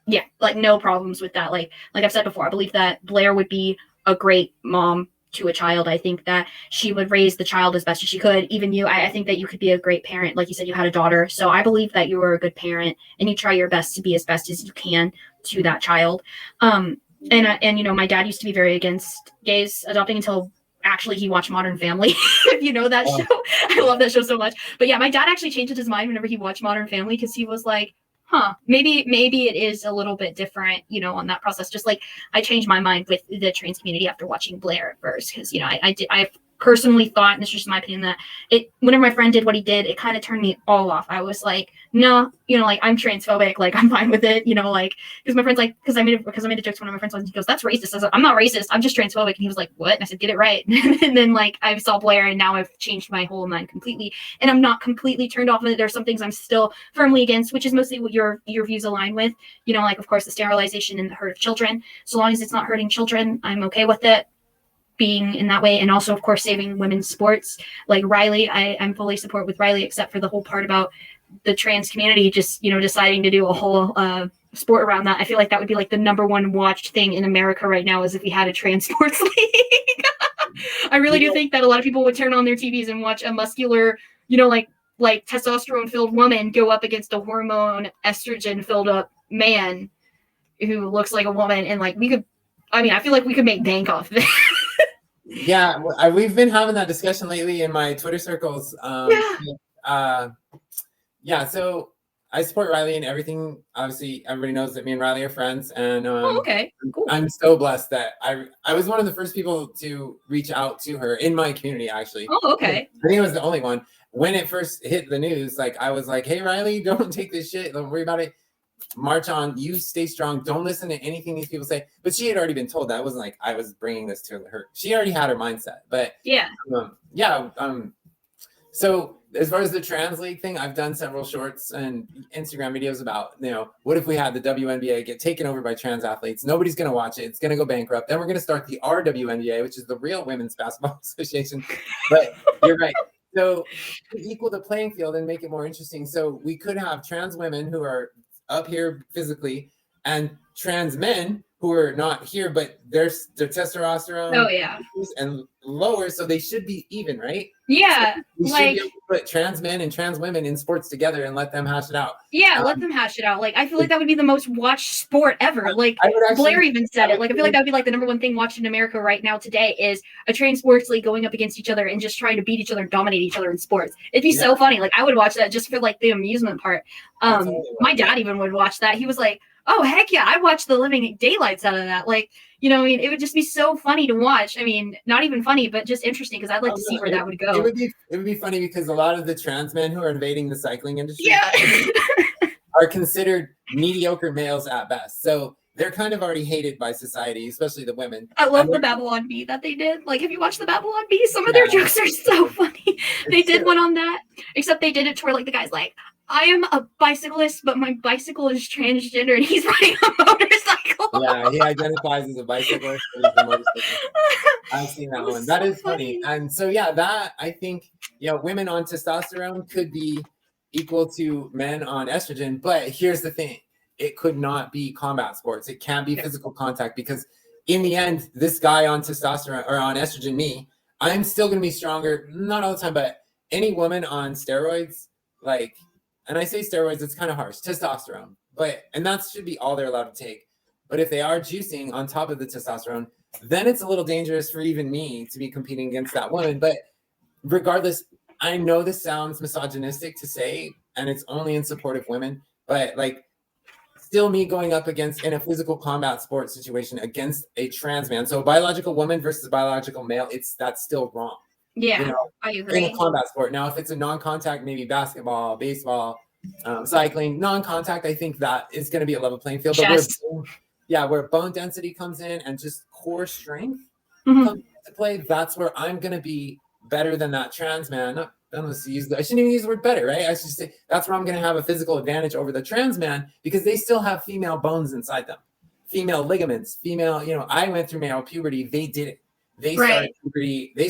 B: yeah, like no problems with that. Like I've said before, I believe that Blair would be a great mom to a child. I think that she would raise the child as best as she could. Even you, I think that you could be a great parent. Like you said, you had a daughter. So I believe that you are a good parent and you try your best to be as best as you can to that child. And you know, my dad used to be very against gays adopting until actually he watched Modern Family. If you know that show. I love that show so much. But yeah, my dad actually changed his mind whenever he watched Modern Family, because he was like, Maybe it is a little bit different, on that process. Just like I changed my mind with the trans community after watching Blair at first, because I personally thought, and this is just my opinion, that whenever my friend did what he did, it kind of turned me all off. I was like, no, like I'm transphobic, like I'm fine with it, like because my friend's like, because I made a joke to one of my friends once, he goes, that's racist. I was like, I'm not racist, I'm just transphobic. And he was like, what? And I said, get it right. And then like I saw Blair, and now I've changed my whole mind completely, and I'm not completely turned off of it. There's some things I'm still firmly against, which is mostly what your views align with, like of course the sterilization and the hurt of children. So long as it's not hurting children, I'm okay with it being in that way. And also of course saving women's sports, like Riley, I'm fully support with Riley, except for the whole part about the trans community just deciding to do a whole sport around that. I feel like that would be like the number one watched thing in America right now, is if we had a trans sports league. I really do think that a lot of people would turn on their TVs and watch a muscular, like testosterone filled woman go up against a hormone estrogen filled up man who looks like a woman. And like I feel like we could make bank off of it.
A: Yeah, we've been having that discussion lately in my Twitter circles. So I support Riley in everything. Obviously, everybody knows that me and Riley are friends, and
B: okay, cool.
A: I'm so blessed that I was one of the first people to reach out to her in my community, actually.
B: Oh, okay.
A: I think I was the only one. When it first hit the news, like I was like, hey, Riley, don't take this shit. Don't worry about it. March on. You stay strong. Don't listen to anything these people say. But she had already been told that. It wasn't like I was bringing this to her. She already had her mindset. But so as far as the trans league thing, I've done several shorts and Instagram videos about, what if we had the WNBA get taken over by trans athletes? Nobody's going to watch it. It's going to go bankrupt. Then we're going to start the RWNBA, which is the real Women's Basketball Association. But you're right. So equal the playing field and make it more interesting. So we could have trans women who are up here physically and trans men who are not here, but their testosterone and lower, so they should be even, right?
B: Yeah,
A: so we should be able to put trans men and trans women in sports together and let them hash it out.
B: Yeah, let them hash it out. Like I feel like that would be the most watched sport ever. Like Blair even said it. Like I feel like that would be like the number one thing watched in America right now today is a trans sports league going up against each other and just trying to beat each other and dominate each other in sports. It'd be so funny. Like I would watch that just for like the amusement part. My dad even would watch that. He was like, oh heck yeah, I watched the living daylights out of that. Like, it would just be so funny to watch. I mean, not even funny, but just interesting, because I'd like to see where that would go.
A: It would be funny because a lot of the trans men who are invading the cycling industry are considered mediocre males at best. So they're kind of already hated by society, especially the women.
B: I love the Babylon Bee that they did. Like, have you watched the Babylon Bee? Some of their jokes are so funny. They did one on that, except they did it to where like the guy's like, I am a bicyclist, but my bicycle is transgender, and he's riding a motorcycle.
A: Yeah, he identifies as a bicyclist. I've seen that one. That is funny. And so, that I think, women on testosterone could be equal to men on estrogen. But here's the thing. It could not be combat sports. It can't be physical contact, because in the end, this guy on testosterone or on estrogen, me, I'm still going to be stronger. Not all the time, but any woman on steroids, like, and I say steroids, it's kind of harsh, testosterone, and that should be all they're allowed to take. But if they are juicing on top of the testosterone, then it's a little dangerous for even me to be competing against that woman. But regardless, I know this sounds misogynistic to say, and it's only in support of women, but like still me going up against in a physical combat sports situation against a trans man. So a biological woman versus a biological male, that's still wrong.
B: Yeah, I agree.
A: In a combat sport. Now, if it's a non-contact, maybe basketball, baseball, cycling, non-contact, I think that is going to be a level playing field. But where bone density comes in and just core strength comes into play, that's where I'm going to be better than that trans man. I shouldn't even use the word better, right? I should say that's where I'm going to have a physical advantage over the trans man, because they still have female bones inside them, female ligaments, I went through male puberty. They did it. They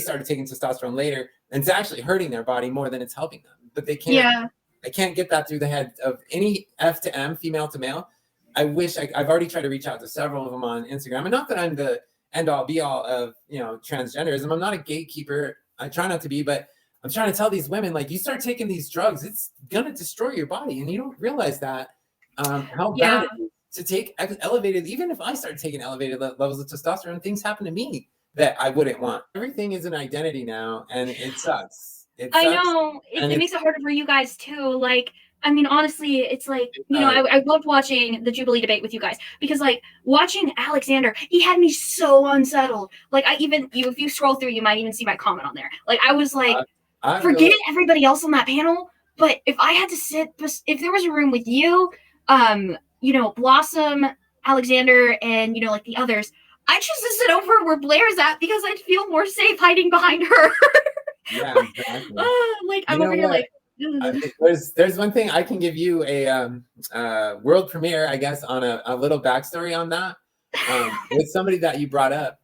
A: started taking testosterone later, and it's actually hurting their body more than it's helping them. But they can't. Yeah. I can't get that through the head of any F to M, female to male. I wish I've already tried to reach out to several of them on Instagram, and not that I'm the end all be all of transgenderism. I'm not a gatekeeper. I try not to be, but I'm trying to tell these women, like, you start taking these drugs, it's gonna destroy your body, and you don't realize that how bad it is to take elevated. Even if I start taking elevated levels of testosterone, things happen to me that I wouldn't want. Everything is an identity now, and it sucks.
B: I know. It makes it harder for you guys too. Like, I mean, honestly, it's like, you know, I loved watching the Jubilee debate with you guys because, like, watching Alexander, he had me so unsettled. Like, if you scroll through, you might even see my comment on there. Like, I was like, forget everybody else on that panel, but if I had to if there was a room with you, you know, Blossom, Alexander, and, you know, like the others, I choose to sit over where Blair's at because I'd feel more safe hiding behind her.
A: Yeah, exactly.
B: Like, I'm over here like,
A: there's one thing I can give you a world premiere, I guess, on a little backstory on that. With somebody that you brought up,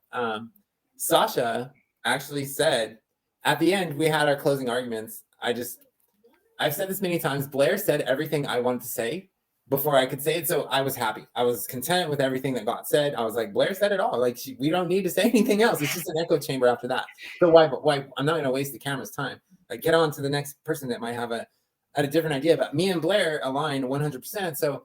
A: Sasha actually said at the end we had our closing arguments. I've said this many times. Blair said everything I wanted to say before I could say it, so I was happy. I was content with everything that got said. I was like, Blair said it all. Like, we don't need to say anything else. It's just an echo chamber after that. So why? I'm not going to waste the camera's time. Like, get on to the next person that might have a different idea. But me and Blair aligned 100%. So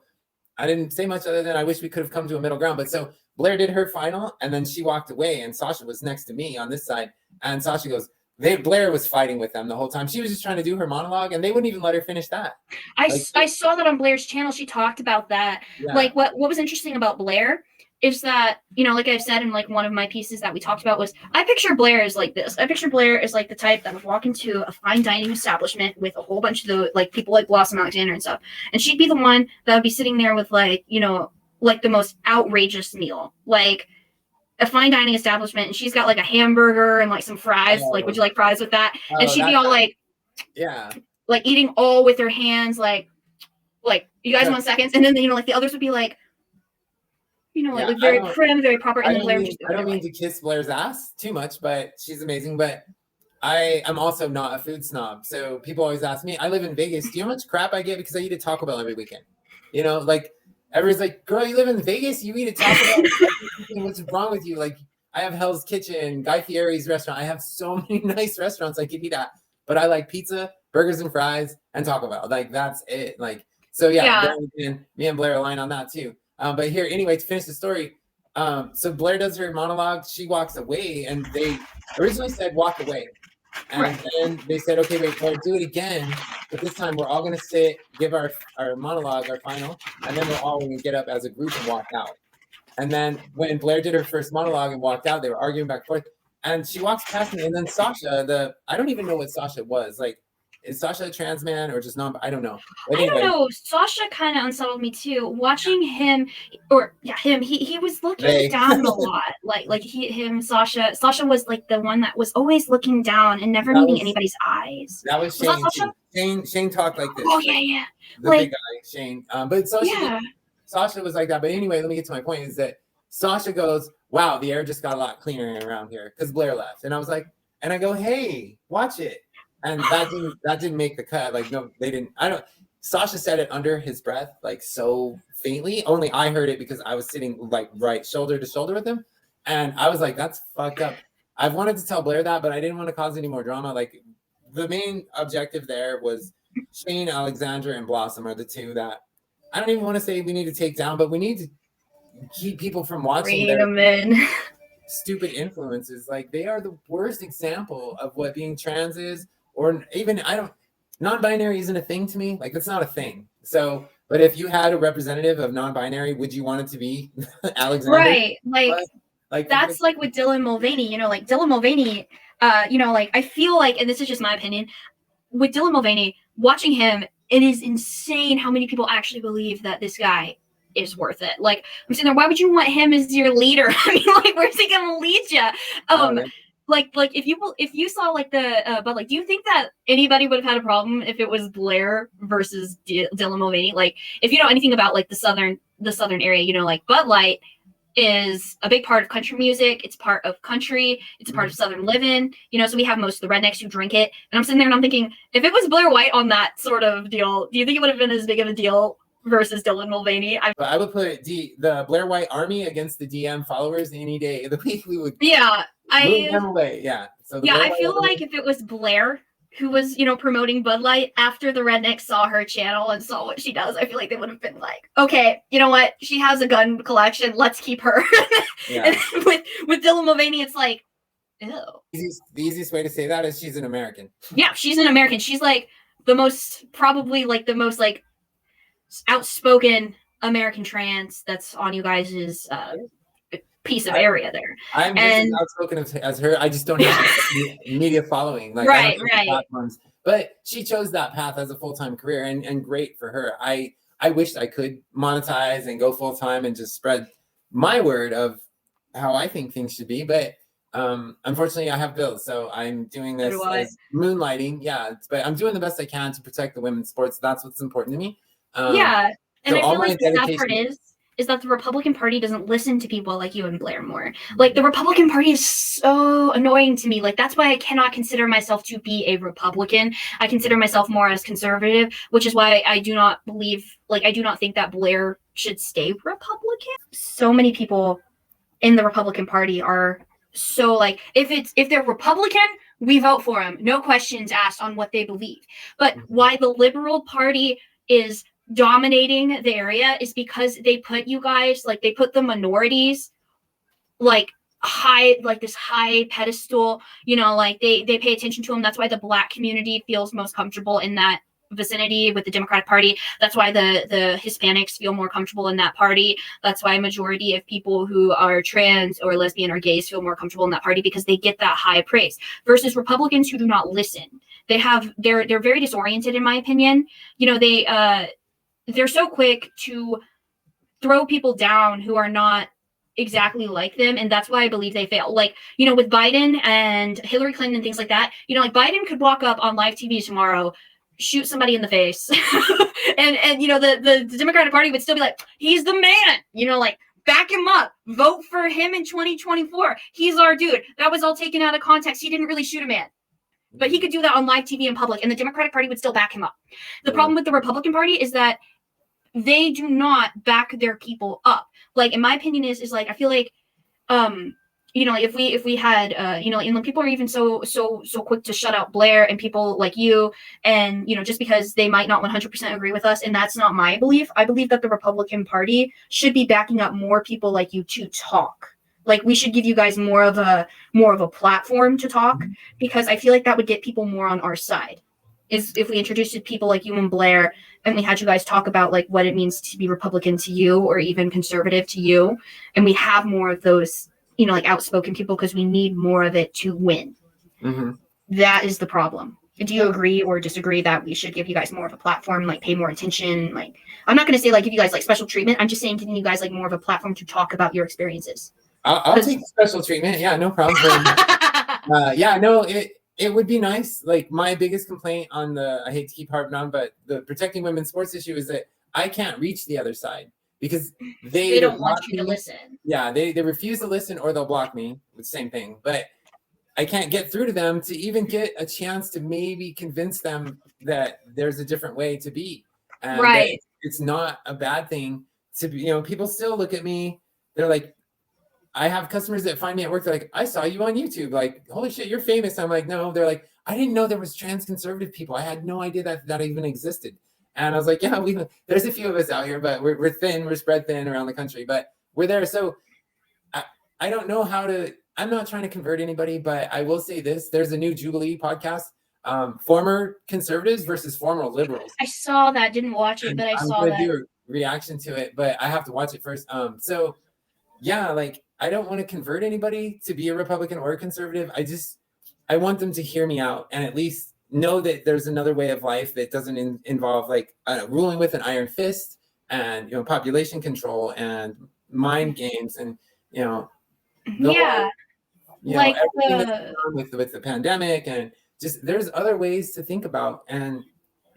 A: I didn't say much other than I wish we could have come to a middle ground. But so Blair did her final, and then she walked away, and Sasha was next to me on this side, and Sasha goes, Blair was fighting with them the whole time. She was just trying to do her monologue, and they wouldn't even let her finish that.
B: I saw that on Blair's channel. She talked about that. Yeah. Like, what was interesting about Blair is that, you know, like I've said in like one of my pieces that we talked about was, I picture Blair as like this. I picture Blair as like the type that would walk into a fine dining establishment with a whole bunch of the like people like Blossom, Alexander, and stuff, and she'd be the one that would be sitting there with like, you know, like the most outrageous meal, like a fine dining establishment, and she's got like a hamburger and like some fries. Like, would you like fries with that? And she'd be all like,
A: yeah,
B: like eating all with her hands, like you guys want seconds, and then, you know, like the others would be like, you know, like very prim, very proper. And Blair
A: I don't mean to kiss Blair's ass too much, but she's amazing. But I'm also not a food snob, so people always ask me. I live in Vegas. Do you know how much crap I get because I eat at Taco Bell every weekend? You know, like, everyone's like, girl, you live in Vegas? You eat at Taco Bell? What's wrong with you? Like, I have Hell's Kitchen, Guy Fieri's restaurant. I have so many nice restaurants I could eat at. But I like pizza, burgers and fries, and Taco Bell. Like, that's it. Like, so yeah. Me and Blair align on that too. But here, anyway, to finish the story, so Blair does her monologue. She walks away, and they originally said walk away. And then they said, okay, wait, Blair, do it again. But this time we're all going to sit, give our monologue, our final, and then we're all going to get up as a group and walk out. And then when Blair did her first monologue and walked out, they were arguing back and forth. And she walks past me, and then Sasha, I don't even know what Sasha was. Like, is Sasha a trans man or just non? I don't know.
B: But anyway. I don't know. Sasha kind of unsettled me too. Watching him, he was looking down a lot. Sasha was like the one that was always looking down and never meeting anybody's eyes.
A: That was Shane. Shane talked like this.
B: Oh yeah.
A: The big guy, Shane. But Sasha was like that. But anyway, let me get to my point. Is that Sasha goes, "Wow, the air just got a lot cleaner around here because Blair left," and I was like, and I go, "Hey, watch it." And that didn't make the cut. Like, no, they didn't. Sasha said it under his breath, like so faintly. Only I heard it because I was sitting like right shoulder to shoulder with him. And I was like, that's fucked up. I've wanted to tell Blair that, but I didn't want to cause any more drama. Like, the main objective there was Shane, Alexandra, and Blossom are the two that I don't even want to say we need to take down, but we need to keep people from watching their stupid influences. Like, they are the worst example of what being trans is. Or even, non-binary isn't a thing to me. Like, it's not a thing. So, but if you had a representative of non-binary, would you want it to be Alexander?
B: Right. Like that's like with Dylan Mulvaney, you know, like Dylan Mulvaney, you know, like I feel like, and this is just my opinion, with Dylan Mulvaney, watching him, it is insane how many people actually believe that this guy is worth it. Like, I'm sitting there, why would you want him as your leader? I mean, like, where's he gonna lead you? Like if you saw like the but like, do you think that anybody would have had a problem if it was Blair versus Dylan Mulvaney? Like, if you know anything about like the southern area, you know, like Bud Light is a big part of country music. It's part of country. It's a part of Southern living. You know, so we have most of the rednecks who drink it. And I'm sitting there and I'm thinking, if it was Blair White on that sort of deal, do you think it would have been as big of a deal versus Dylan Mulvaney?
A: I would put the Blair White army against the DM followers any day of the week. We would move them away. Yeah. So
B: I feel like if it was Blair who was, you know, promoting Bud Light after the rednecks saw her channel and saw what she does, I feel like they would have been like, okay, you know what? She has a gun collection. Let's keep her. And with Dylan Mulvaney, it's like, ew.
A: The easiest way to say that is she's an American.
B: Yeah, she's an American. She's like the most outspoken American trans that's on you guys' piece of area there.
A: I'm just as outspoken as her. I just don't have media following. Like, I don't have platforms. But she chose that path as a full-time career, and great for her. I wished I could monetize and go full-time and just spread my word of how I think things should be. But unfortunately, I have bills, so I'm doing this as moonlighting. Yeah, but I'm doing the best I can to protect the women's sports. That's what's important to me.
B: Yeah, and so I feel like the sad part is that the Republican Party doesn't listen to people like you and Blair more. Like, the Republican Party is so annoying to me. Like, that's why I cannot consider myself to be a Republican. I consider myself more as conservative, which is why I do not think that Blair should stay Republican. So many people in the Republican Party are so like, if they're Republican, we vote for them. No questions asked on what they believe. But why the Liberal Party is dominating the area is because they put you guys, like, they put the minorities like this high pedestal, you know, like they pay attention to them. That's why the Black community feels most comfortable in that vicinity with the Democratic Party. That's why the Hispanics feel more comfortable in that party. That's why a majority of people who are trans or lesbian or gays feel more comfortable in that party, because they get that high praise, versus Republicans who do not listen. They're very disoriented, in my opinion. You know, they're so quick to throw people down who are not exactly like them, and that's why I believe they fail. Like, you know, with Biden and Hillary Clinton and things like that, you know, like, Biden could walk up on live TV tomorrow, shoot somebody in the face, and you know, the Democratic Party would still be like, he's the man, you know, like, back him up, vote for him in 2024. He's our dude. That was all taken out of context. He didn't really shoot a man. But he could do that on live TV in public, and the Democratic Party would still back him up. The problem with the Republican Party is that they do not back their people up. Like, in my opinion, is like, I feel like, you know, if we had, you know, and people are even so quick to shut out Blair and people like you, and, you know, just because they might not 100% agree with us, and that's not my belief. I believe that the Republican Party should be backing up more people like you to talk. Like, we should give you guys more of a platform to talk, because I feel like that would get people more on our side. Is if we introduced people like you and Blair, and we had you guys talk about like what it means to be Republican to you, or even conservative to you, and we have more of those, you know, like, outspoken people, because we need more of it to win. Mm-hmm. That is the problem. Do you agree or disagree that we should give you guys more of a platform, like pay more attention? Like, I'm not going to say like give you guys like special treatment. I'm just saying giving you guys like more of a platform to talk about your experiences.
A: I'll take special treatment. Yeah, no problem. Yeah, no, it would be nice. Like, my biggest complaint on I hate to keep harping on, but the protecting women's sports issue is that I can't reach the other side, because they don't want you to listen. Yeah, they refuse to listen, or they'll block me. The same thing. But I can't get through to them to even get a chance to maybe convince them that there's a different way to be. And right. It's not a bad thing to be, you know, people still look at me. They're like, I have customers that find me at work. They're like, I saw you on YouTube. Like, holy shit, you're famous. I'm like, no. They're like, I didn't know there was trans conservative people. I had no idea that even existed. And I was like, yeah, there's a few of us out here, but we're thin. We're spread thin around the country, but we're there. So I don't know I'm not trying to convert anybody, but I will say this. There's a new Jubilee podcast, former conservatives versus former liberals.
B: I saw that. Didn't watch it, but I saw that.
A: Do a reaction to it, but I have to watch it first. So yeah, like, I don't want to convert anybody to be a Republican or a conservative. I want them to hear me out and at least know that there's another way of life that doesn't involve like ruling with an iron fist and, you know, population control and mind games and, you know, like with the pandemic, and just there's other ways to think about, and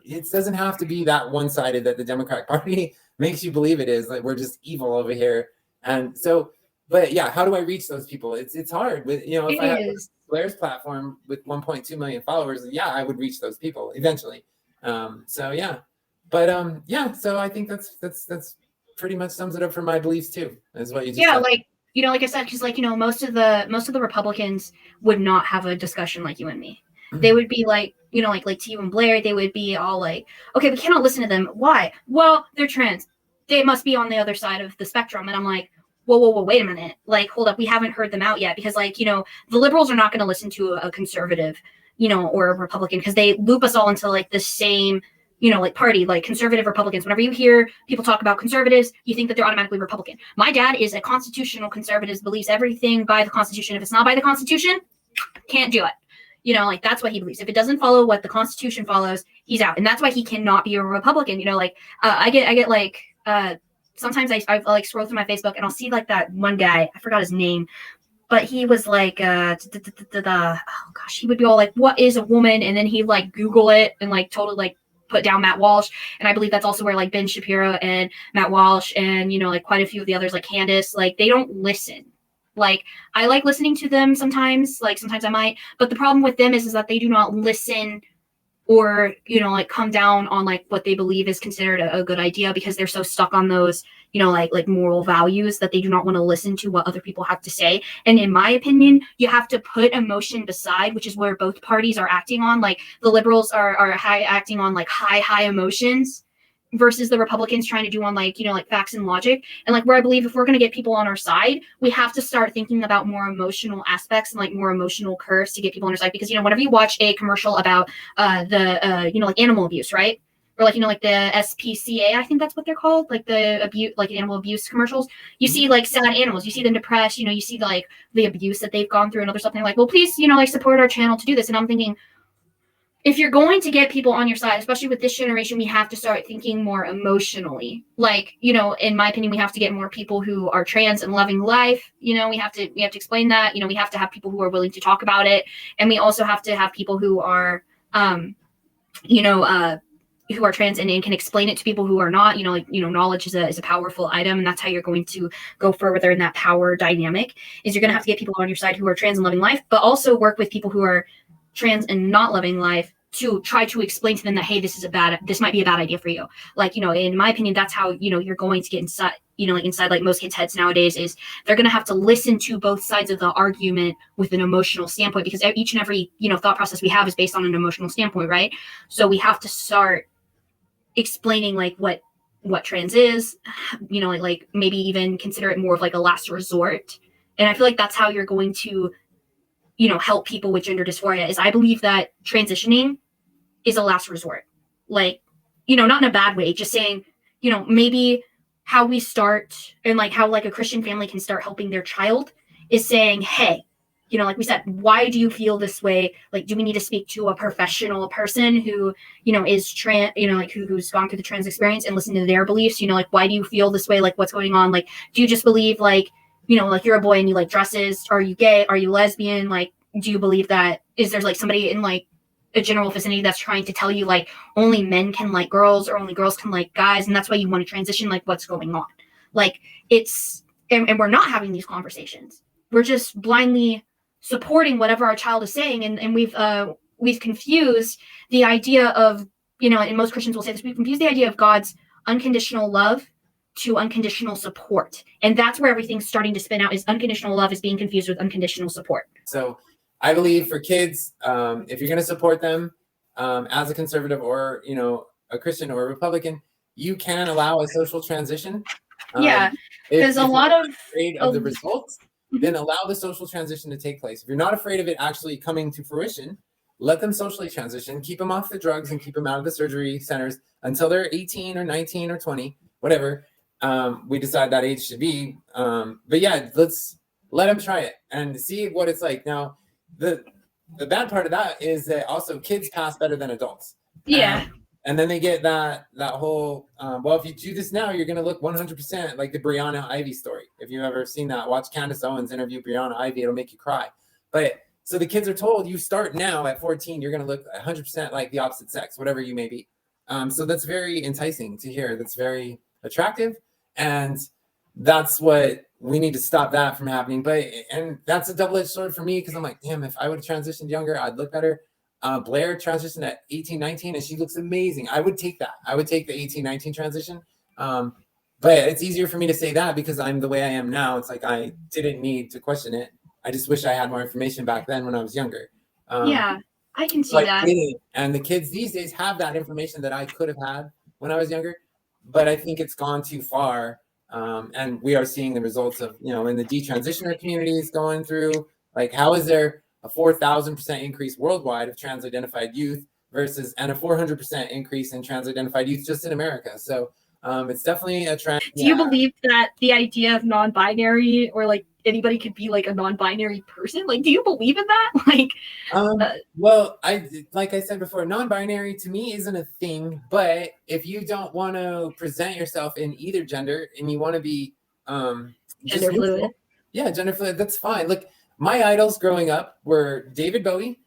A: it doesn't have to be that one-sided that the Democratic Party makes you believe it is. Like, we're just evil over here. And so, but yeah, how do I reach those people? It's hard. With, you know, if I had Blair's platform with 1.2 million followers, yeah, I would reach those people eventually. So yeah, but yeah, so I think that's pretty much sums it up for my beliefs too. Is what you just said.
B: Like, you know, like I said, because like, you know, most of the Republicans would not have a discussion like you and me. Mm-hmm. They would be like, you know, like to you and Blair, they would be all like, okay, we cannot listen to them. Why? Well, they're trans. They must be on the other side of the spectrum. And I'm like, whoa, wait a minute. Like, hold up. We haven't heard them out yet, because like, you know, the liberals are not going to listen to a conservative, you know, or a Republican, because they loop us all into like the same like party, like conservative Republicans. Whenever you hear people talk about conservatives, you think that they're automatically Republican. My dad is a constitutional conservative, believes everything by the Constitution. If it's not by the Constitution, can't do it. Like that's what he believes. If it doesn't follow what the Constitution follows, he's out. And that's why he cannot be a Republican. I get like sometimes I like scroll through my Facebook and I'll see like that one guy, I forgot his name, but he was like oh gosh, he would be all like, what is a woman? And then he like Google it and like totally like put down Matt Walsh. And I believe that's also where like Ben Shapiro and Matt Walsh and like quite a few of the others like Candace, like they don't listen. Like I like listening to them sometimes, like sometimes I might, but the problem with them is that they do not listen or like come down on like what they believe is considered a good idea, because they're so stuck on those like moral values that they do not want to listen to what other people have to say. And in my opinion, you have to put emotion beside, which is where both parties are acting on. Like the liberals are acting on like high emotions versus the Republicans trying to do on like like facts and logic. And like where I believe if we're going to get people on our side, we have to start thinking about more emotional aspects and like more emotional curves to get people on our side. Because whenever you watch a commercial about the like animal abuse, right, or like like the SPCA, I think that's what they're called, like the abuse, like animal abuse commercials, you see like sad animals, you see them depressed, you see like the abuse that they've gone through and other stuff, and they're like, well, please like support our channel to do this. And I'm thinking, if you're going to get people on your side, especially with this generation, we have to start thinking more emotionally. Like, in my opinion, we have to get more people who are trans and loving life. We have to explain that. We have to have people who are willing to talk about it, and we also have to have people who are, who are trans and can explain it to people who are not. Knowledge is a powerful item, and that's how you're going to go further in that power dynamic. Is you're going to have to get people on your side who are trans and loving life, but also work with people who are trans and not loving life to try to explain to them that, hey, this might be a bad idea for you. Like, in my opinion, that's how, you're going to get inside, inside like most kids' heads nowadays, is they're going to have to listen to both sides of the argument with an emotional standpoint, because each and every, thought process we have is based on an emotional standpoint, right? So we have to start explaining like what trans is, like maybe even consider it more of like a last resort. And I feel like that's how you're going to help people with gender dysphoria. Is I believe that transitioning is a last resort. Like, not in a bad way, just saying, maybe how we start and like how like a Christian family can start helping their child is saying, hey, like we said, why do you feel this way? Like, do we need to speak to a professional person who, is trans, like who's gone through the trans experience and listen to their beliefs? Like, why do you feel this way? Like, what's going on? Like, do you just believe like, like you're a boy and you like dresses? Are you gay? Are you lesbian? Like, do you believe that is there's like somebody in like a general vicinity that's trying to tell you like only men can like girls or only girls can like guys, and that's why you want to transition? Like, what's going on? Like, it's and we're not having these conversations. We're just blindly supporting whatever our child is saying, and we've confused the idea of, and most Christians will say this, we've confused the idea of God's unconditional love to unconditional support. And that's where everything's starting to spin out, is unconditional love is being confused with unconditional support.
A: So I believe for kids, if you're going to support them as a conservative or, a Christian or a Republican, you can allow a social transition.
B: Yeah, because a lot of
A: afraid of the results, then allow the social transition to take place. If you're not afraid of it actually coming to fruition, let them socially transition, keep them off the drugs and keep them out of the surgery centers until they're 18 or 19 or 20, whatever we decide that age should be. But yeah, let's let them try it and see what it's like. Now, the bad part of that is that also kids pass better than adults.
B: Yeah.
A: And then they get that whole, well, if you do this now, you're going to look 100% like the Brianna Ivy story. If you've ever seen that, watch Candace Owens interview Brianna Ivy. It'll make you cry. But so the kids are told, you start now at 14, you're going to look 100% like the opposite sex, whatever you may be. So that's very enticing to hear. That's very attractive. And that's what we need to stop that from happening. And that's a double-edged sword for me, because I'm like, damn, if I would have transitioned younger, I'd look better. Blair transitioned at 18, 19, and she looks amazing. I would take that. I would take the 18, 19 transition. But it's easier for me to say that because I'm the way I am now. It's like I didn't need to question it. I just wish I had more information back then when I was younger.
B: Yeah, I can see that.
A: And the kids these days have that information that I could have had when I was younger, but I think it's gone too far. And we are seeing the results of, in the detransitioner communities going through, like, how is there a 4,000% increase worldwide of trans-identified youth versus and a 400% increase in trans-identified youth just in America. So it's definitely a trend.
B: Do you believe that the idea of non-binary or like anybody could be like a non-binary person? Like, do you believe in that? Like,
A: well, like I said before, non-binary to me isn't a thing. But if you don't want to present yourself in either gender and you want to be
B: gender fluid,
A: yeah, gender fluid, that's fine. Look, my idols growing up were David Bowie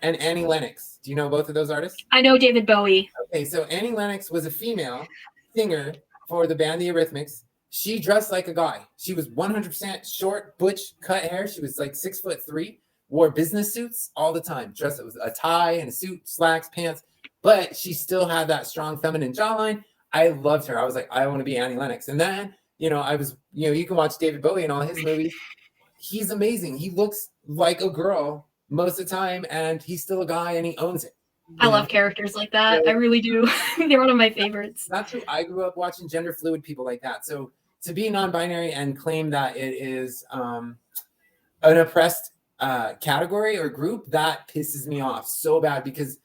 A: and Annie Lennox. Do you know both of those artists?
B: I know David Bowie.
A: Okay, so Annie Lennox was a female singer for the band The Eurythmics. She dressed like a guy. She was 100% short, butch, cut hair. She was like 6'3", wore business suits all the time. Dressed with a tie and a suit, slacks, pants. But she still had that strong feminine jawline. I loved her. I was like, I want to be Annie Lennox. And then, you can watch David Bowie in all his movies. He's amazing. He looks like a girl most of the time, and he's still a guy, and he owns it.
B: I love characters like that. So, I really do. They're one of my favorites.
A: That's who I grew up watching, gender fluid people like that. So to be non-binary and claim that it is an oppressed category or group, that pisses me off so bad, because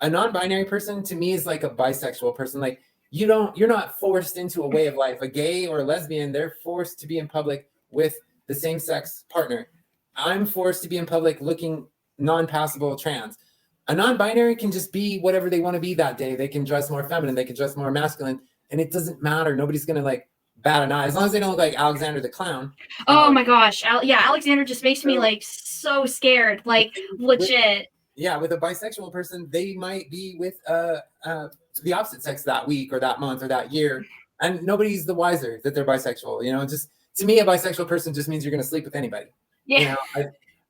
A: a non-binary person to me is like a bisexual person. Like you're not forced into a way of life. A gay or a lesbian, they're forced to be in public with the same-sex partner. I'm forced to be in public looking non-passable trans. A non-binary can just be whatever they want to be that day. They can dress more feminine. They can dress more masculine. And it doesn't matter. Nobody's going to like bat an eye. As long as they don't look like Alexander the Clown.
B: Oh my gosh. Alexander just makes me like so scared. Like legit.
A: With a bisexual person, they might be with the opposite sex that week or that month or that year. And nobody's the wiser that they're bisexual. Just to me, a bisexual person just means you're going to sleep with anybody.
B: Yeah.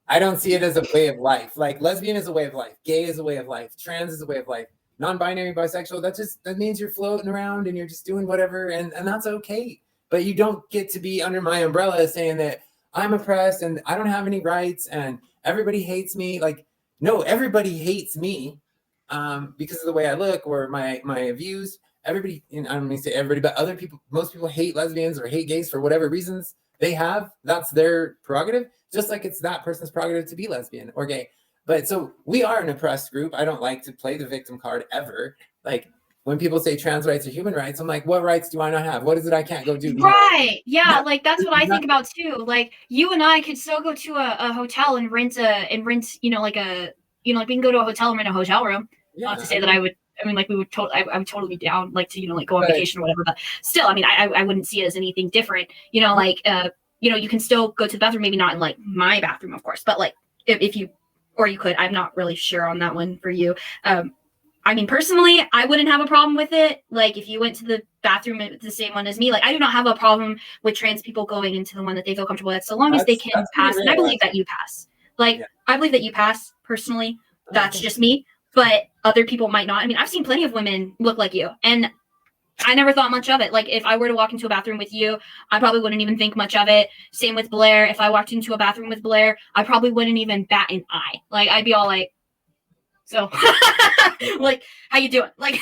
A: I don't see it as a way of life. Like lesbian is a way of life. Gay is a way of life. Trans is a way of life. Non-binary, bisexual, that means you're floating around and you're just doing whatever. And that's okay. But you don't get to be under my umbrella saying that I'm oppressed and I don't have any rights and everybody hates me. Like, no, everybody hates me because of the way I look or my views. Everybody, I don't mean to say everybody, but most people hate lesbians or hate gays for whatever reasons they have. That's their prerogative. Just like it's that person's prerogative to be lesbian or gay. But so we are an oppressed group. I don't like to play the victim card ever. Like when people say trans rights are human rights, I'm like, what rights do I not have? What is it I can't go do?
B: Right. Yeah. Like that's what I think about too. Like you and I could still go to a hotel and rent, like we can go to a hotel and rent a hotel room.
A: Yeah.
B: Not to say that I would totally be down, like to, like go on vacation or whatever, but still, I wouldn't see it as anything different, you can still go to the bathroom, maybe not in like my bathroom, of course, but like if you, or you could, I'm not really sure on that one for you. Personally, I wouldn't have a problem with it. Like if you went to the bathroom, the same one as me, like I do not have a problem with trans people going into the one that they feel comfortable with, so long as they can pass. And I believe that you pass. I believe that you pass personally. That's just me. But other people might not. I've seen plenty of women look like you, and I never thought much of it. Like if I were to walk into a bathroom with you, I probably wouldn't even think much of it. Same with Blair. If I walked into a bathroom with Blair, I probably wouldn't even bat an eye. Like I'd be all like, so like, how you doing? Like, of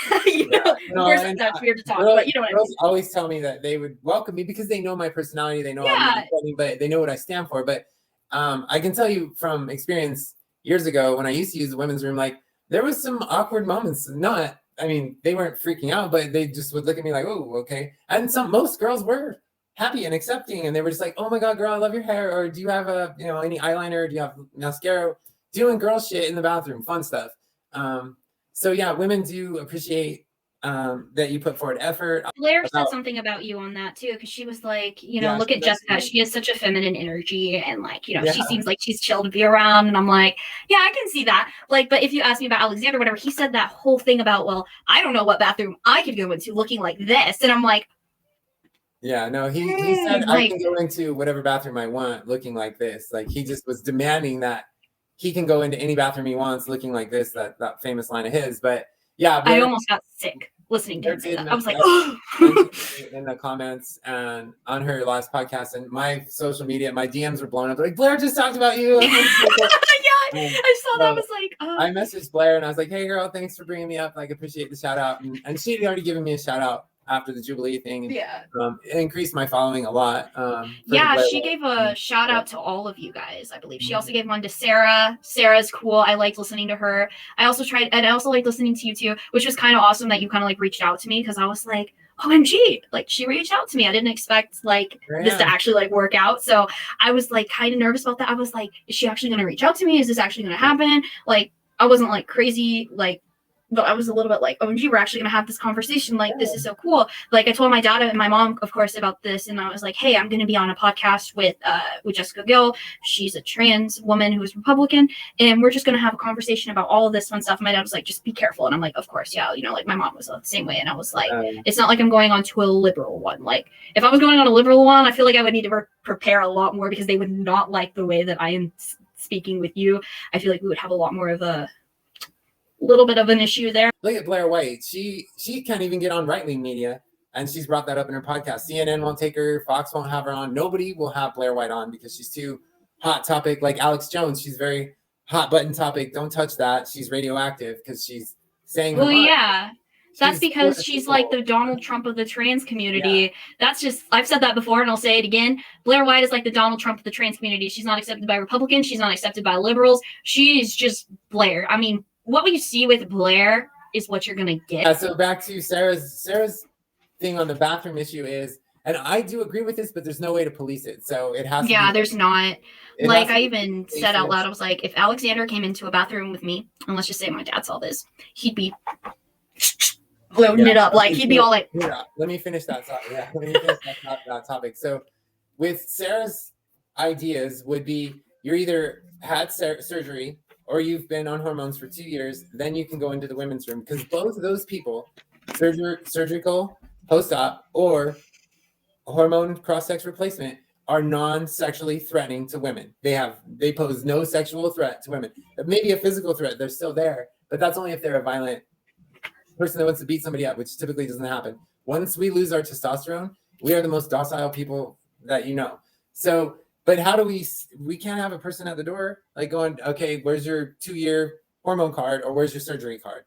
B: course that's weird to talk, but you know what I mean.
A: Always tell me that they would welcome me because they know my personality. They know I'm funny, but they know what I stand for. But I can tell you from experience years ago when I used to use the women's room, like there was some awkward moments. They weren't freaking out, but they just would look at me like, oh, okay. And most girls were happy and accepting, and they were just like, oh my God, girl, I love your hair. Or do you have any eyeliner? Do you have mascara? Doing girl shit in the bathroom, fun stuff. So yeah, women do appreciate that you put forward effort.
B: Blair said something about you on that too, because she was like, look at Jessica. She has such a feminine energy, and like, she seems like she's chill to be around. And I'm like, yeah, I can see that. Like, but if you ask me about Alexander, whatever, he said that whole thing about, well, I don't know what bathroom I could go into looking like this, and I'm like,
A: yeah, no, he said I can go into whatever bathroom I want looking like this. Like he just was demanding that he can go into any bathroom he wants looking like this. That famous line of his, but. Yeah,
B: I almost got sick listening to it. I was like,
A: in the comments and on her last podcast, and my social media, my DMs were blown up. They're like, Blair just talked about you.
B: Yeah, I saw that. I was like, oh.
A: I messaged Blair and I was like, hey girl, thanks for bringing me up. Like, appreciate the shout out. And she had already given me a shout out after the Jubilee thing.
B: Yeah.
A: It increased my following a lot.
B: Yeah, she gave a shout out to all of you guys, I believe. She also gave one to Sarah. Sarah's cool. I liked listening to her. I also liked listening to you too, which was kind of awesome that you kind of like reached out to me, because I was like, OMG, like she reached out to me. I didn't expect like this to actually like work out. So I was like kind of nervous about that. I was like, is she actually going to reach out to me? Is this actually going to happen? Like, I wasn't like crazy, like, but I was a little bit like, OMG, we're actually going to have this conversation. Like, this is so cool. Like, I told my dad and my mom, of course, about this. And I was like, hey, I'm going to be on a podcast with Jessica Gill. She's a trans woman who is Republican. And we're just going to have a conversation about all of this fun stuff. And my dad was like, just be careful. And I'm like, of course, yeah. You know, like my mom was the same way. And I was like, it's not like I'm going on to a liberal one. Like, if I was going on a liberal one, I feel like I would need to prepare a lot more, because they would not like the way that I am speaking with you. I feel like we would have a lot more of a little bit of an issue there.
A: Look at Blair White. She can't even get on right-wing media, and she's brought that up in her podcast. CNN won't take her. Fox won't have her on. Nobody will have Blair White on because she's too hot topic. Like Alex Jones, she's very hot button topic. Don't touch that. She's radioactive because she's saying.
B: Well, yeah. That's because she's like the Donald Trump of the trans community. Yeah. That's just, I've said that before and I'll say it again. Blair White is like the Donald Trump of the trans community. She's not accepted by Republicans. She's not accepted by liberals. She's just Blair. I mean, what you see with Blair is what you're going to get.
A: Yeah, so back to Sarah's thing on the bathroom issue is, and I do agree with this, but there's no way to police it. So it has to
B: be, there's not. Like I even said out loud, I was like, if Alexander came into a bathroom with me, and let's just say my dad saw this, he'd be loading it up. Like he'd be all like,
A: let me finish that topic. So with Sarah's ideas would be, you're either had surgery or you've been on hormones for 2 years, then you can go into the women's room, because both of those people, surgical, post-op, or hormone cross-sex replacement, are non-sexually threatening to women. They pose no sexual threat to women. Maybe a physical threat, they're still there, but that's only if they're a violent person that wants to beat somebody up, which typically doesn't happen. Once we lose our testosterone, we are the most docile people that you know. So, but how do we can't have a person at the door like going, okay, where's your 2-year hormone card, or where's your surgery card?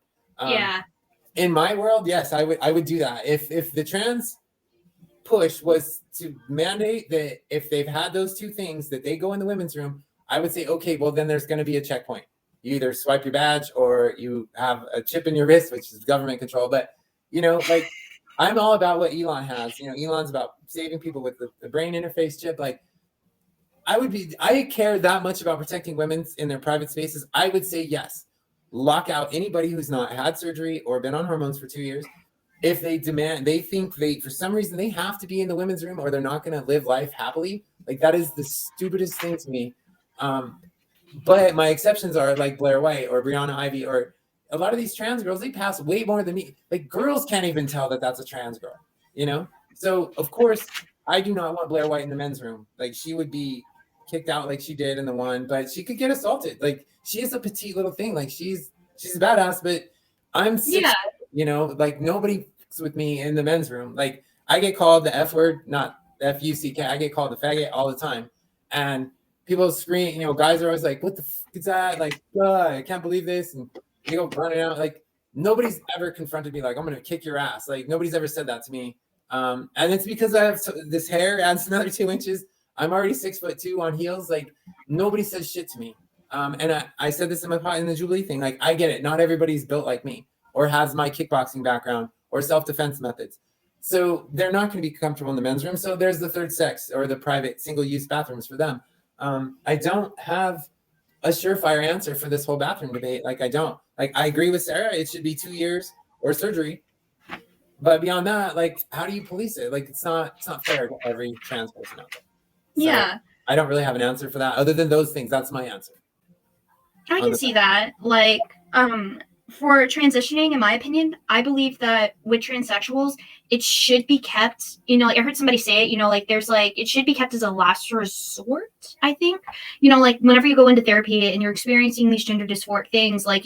A: In my world, yes, I would do that. If the trans push was to mandate that if they've had those two things that they go in the women's room, I would say, okay, well then there's going to be a checkpoint. You either swipe your badge or you have a chip in your wrist, which is government control. But like I'm all about what Elon has. Elon's about saving people with the brain interface chip. Like I care that much about protecting women in their private spaces. I would say yes, lock out anybody who's not had surgery or been on hormones for 2 years. If they think for some reason they have to be in the women's room, or they're not going to live life happily. Like that is the stupidest thing to me. But my exceptions are like Blair White or Brianna Ivy, or a lot of these trans girls, they pass way more than me. Like girls can't even tell that that's a trans girl, So of course I do not want Blair White in the men's room. Like she would be kicked out like she did in the one, but she could get assaulted. Like she is a petite little thing. Like she's a badass, but I'm 6, like nobody fucks with me in the men's room. Like I get called the F word, not F-U-C-K. I get called the faggot all the time. And people scream, guys are always like, what the fuck is that? Like, I can't believe this. And they go running out. Like nobody's ever confronted me like, I'm going to kick your ass. Like nobody's ever said that to me. And it's because I have this hair adds another 2 inches. I'm already 6'2" on heels. Like nobody says shit to me. And I said this in the Jubilee thing. Like I get it. Not everybody's built like me or has my kickboxing background or self-defense methods. So they're not going to be comfortable in the men's room. So there's the third sex or the private single-use bathrooms for them. I don't have a surefire answer for this whole bathroom debate. Like I don't. Like I agree with Sarah. It should be 2 years or surgery. But beyond that, like how do you police it? Like it's not fair to every trans person out there. So
B: yeah.
A: I don't really have an answer for that other than those things. That's my answer.
B: I can see that. Like, for transitioning, in my opinion, I believe that with transsexuals, it should be kept, like I heard somebody say it, like there's like, it should be kept as a last resort, I think. Like whenever you go into therapy and you're experiencing these gender dysphoric things, like,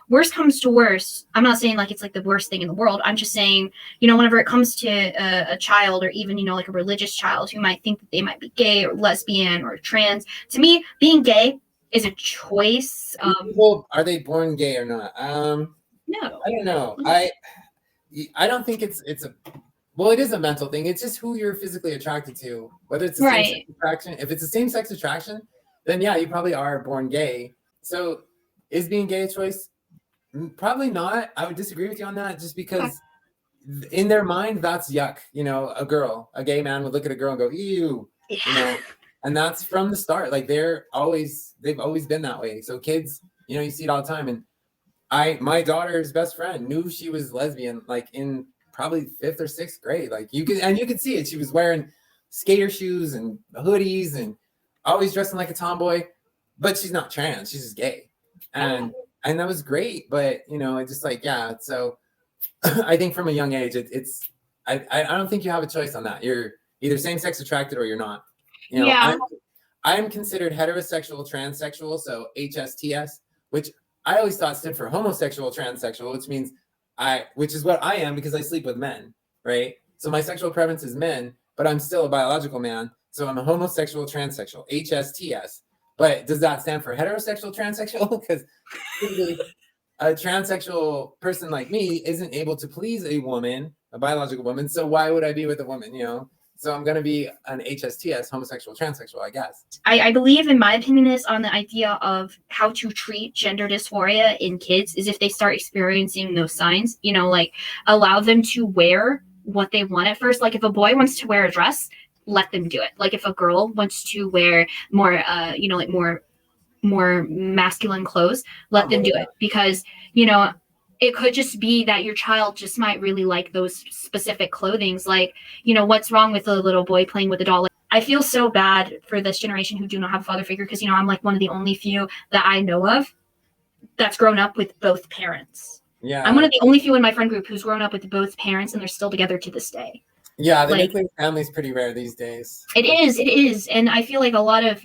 B: worst comes to worst. I'm not saying like it's like the worst thing in the world. I'm just saying, whenever it comes to a child or even, like a religious child who might think that they might be gay or lesbian or trans, to me, being gay is a choice.
A: People, are they born gay or not?
B: No.
A: I don't know. I don't think it's a Well, it is a mental thing. It's just who you're physically attracted to, whether it's the same sex
B: Right.
A: attraction. If it's the same sex attraction, then yeah, you probably are born gay. So is being gay a choice? Probably not. I would disagree with you on that, just
B: Okay.
A: because in their mind, that's yuck. A gay man would look at a girl and go, ew,
B: Yeah.
A: and that's from the start. Like they've always been that way. So kids, you see it all the time. And my daughter's best friend knew she was lesbian, like in probably 5th or 6th grade. Like you could see it. She was wearing skater shoes and hoodies and always dressing like a tomboy, but she's not trans. She's just gay. And that was great. But it's just like, yeah. So I think from a young age, I don't think you have a choice on that. You're either same sex attracted or you're not.
B: Yeah.
A: I'm considered heterosexual transsexual, so HSTS, which I always thought stood for homosexual transsexual, which is what I am because I sleep with men, right? So my sexual preference is men, but I'm still a biological man, so I'm a homosexual transsexual, HSTS. But does that stand for heterosexual transsexual? Because a transsexual person like me isn't able to please a woman, a biological woman. So why would I be with a woman? So I'm going to be an HSTS, homosexual, transsexual, I guess.
B: I believe, in my opinion, is on the idea of how to treat gender dysphoria in kids is if they start experiencing those signs, like allow them to wear what they want at first. Like if a boy wants to wear a dress, let them do it. Like if a girl wants to wear more, like more masculine clothes, let them do it, because it could just be that your child just might really like those specific clothings. Like, what's wrong with a little boy playing with a doll? I feel so bad for this generation who do not have a father figure, because I'm like one of the only few that I know of that's grown up with both parents.
A: Yeah,
B: I'm one of the only few in my friend group who's grown up with both parents, and they're still together to this day.
A: Yeah, the nuclear family is pretty rare these days.
B: It is, and I feel like a lot of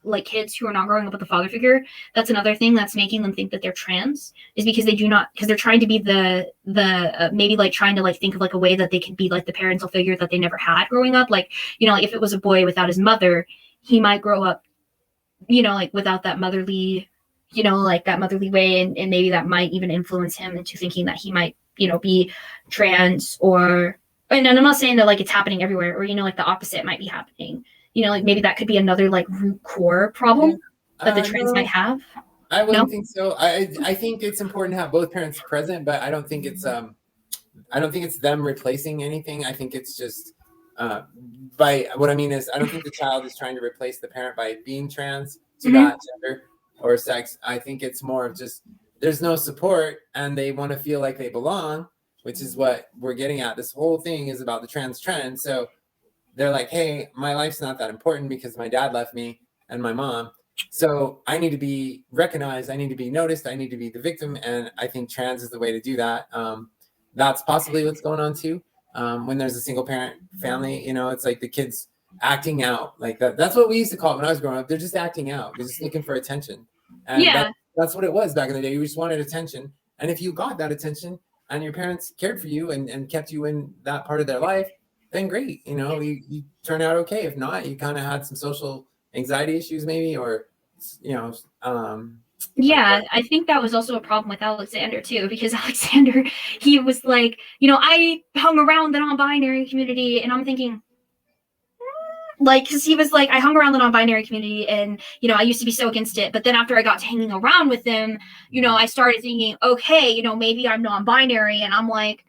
B: like kids who are not growing up with a father figure, that's another thing that's making them think that they're trans, is because they're trying to be the maybe like trying to like think of like a way that they could be like the parental figure that they never had growing up. Like like if it was a boy without his mother, he might grow up like without that motherly like that motherly way, and maybe that might even influence him into thinking that he might be trans. And I'm not saying that like it's happening everywhere, or like the opposite might be happening. Like maybe that could be another like root core problem that the trans might have.
A: I wouldn't think so. I think it's important to have both parents present, but I don't think it's them replacing anything. I think it's just by what I mean is I don't think the child is trying to replace the parent by being trans to that gender or sex. I think it's more of just there's no support and they want to feel like they belong, which is what we're getting at. This whole thing is about the trans trend. So they're like, hey, my life's not that important because my dad left me and my mom. So I need to be recognized. I need to be noticed. I need to be the victim. And I think trans is the way to do that. That's possibly what's going on too. When there's a single parent family, it's like the kids acting out like that. That's what we used to call it when I was growing up. They're just acting out. They're just looking for attention. And that's what it was back in the day. You just wanted attention. And if you got that attention, and your parents cared for you and kept you in that part of their life, then great. You turn out okay. If not, you kind of had some social anxiety issues maybe, or,
B: I think that was also a problem with Alexander too, because Alexander, he was like, I hung around the non-binary community, and I'm thinking, like, because he was like, I hung around the non-binary community, and I used to be so against it, but then after I got to hanging around with them, I started thinking, okay, maybe I'm non-binary, and I'm like,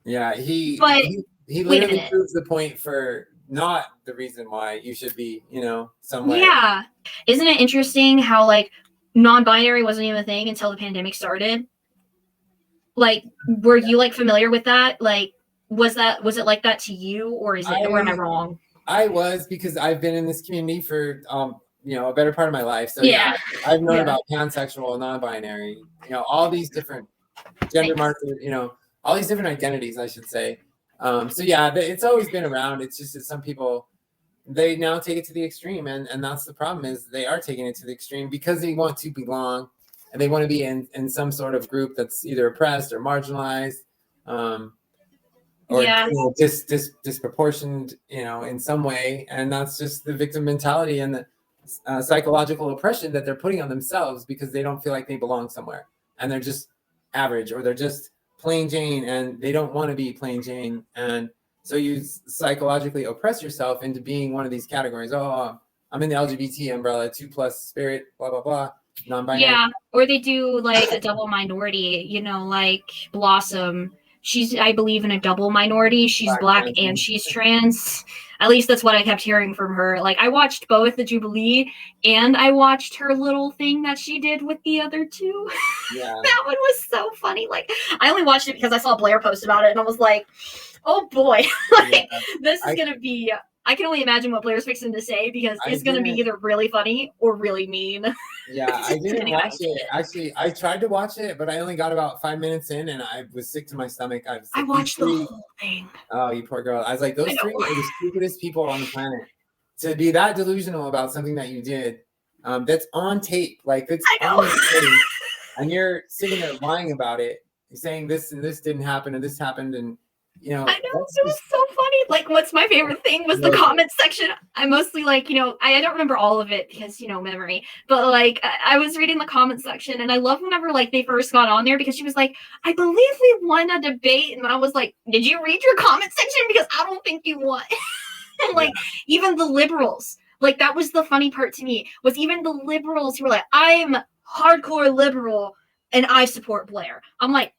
A: yeah, he literally proves the point for not the reason why you should be, some way.
B: Yeah, isn't it interesting how like non-binary wasn't even a thing until the pandemic started? Like, were you like familiar with that? Like, was it like that to you, or or am I wrong?
A: I was, because I've been in this community for a better part of my life. So yeah, I've known about pansexual, non-binary, all these different gender markers, all these different identities, I should say. So yeah, it's always been around. It's just that some people, they now take it to the extreme, and that's the problem, is they are taking it to the extreme because they want to belong and they want to be in some sort of group that's either oppressed or marginalized. Or disproportioned, in some way. And that's just the victim mentality and the psychological oppression that they're putting on themselves because they don't feel like they belong somewhere. And they're just average, or they're just plain Jane, and they don't want to be plain Jane. And So you psychologically oppress yourself into being one of these categories. Oh, I'm in the LGBT umbrella, 2+ spirit, blah, blah, blah, non-binary.
B: Yeah, or they do like a double minority, you know, like Blossom. She's, I believe, in a double minority. She's black and she's trans. At least that's what I kept hearing from her. Like, I watched both the Jubilee and I watched her little thing that she did with the other two.
A: Yeah.
B: That one was so funny. Like, I only watched it because I saw Blair post about it and I was like, oh boy, like, this is going to be. I can only imagine what Blair's fixing to say because it's going to be either really funny or really mean.
A: Yeah, I didn't watch it. Actually, I tried to watch it, but I only got about 5 minutes in and I was sick to my stomach.
B: I watched the whole thing.
A: Oh, you poor girl. I was like, those three are the stupidest people on the planet. To be that delusional about something that you did, that's on tape. Like, that's on tape, and you're sitting there lying about it. You're saying this and this didn't happen and this happened and you know,
B: I know, it was so funny. Like, what's my favorite thing was the comment section. I mostly, like, you know, I don't remember all of it because, you know, memory. But, like, I was reading the comment section, and I love whenever, like, they first got on there because she was like, I believe we won a debate. And I was like, did you read your comment section? Because I don't think you won. Like, even the liberals. Like, that was the funny part to me, was even the liberals who were like, I'm hardcore liberal, and I support Blair. I'm like,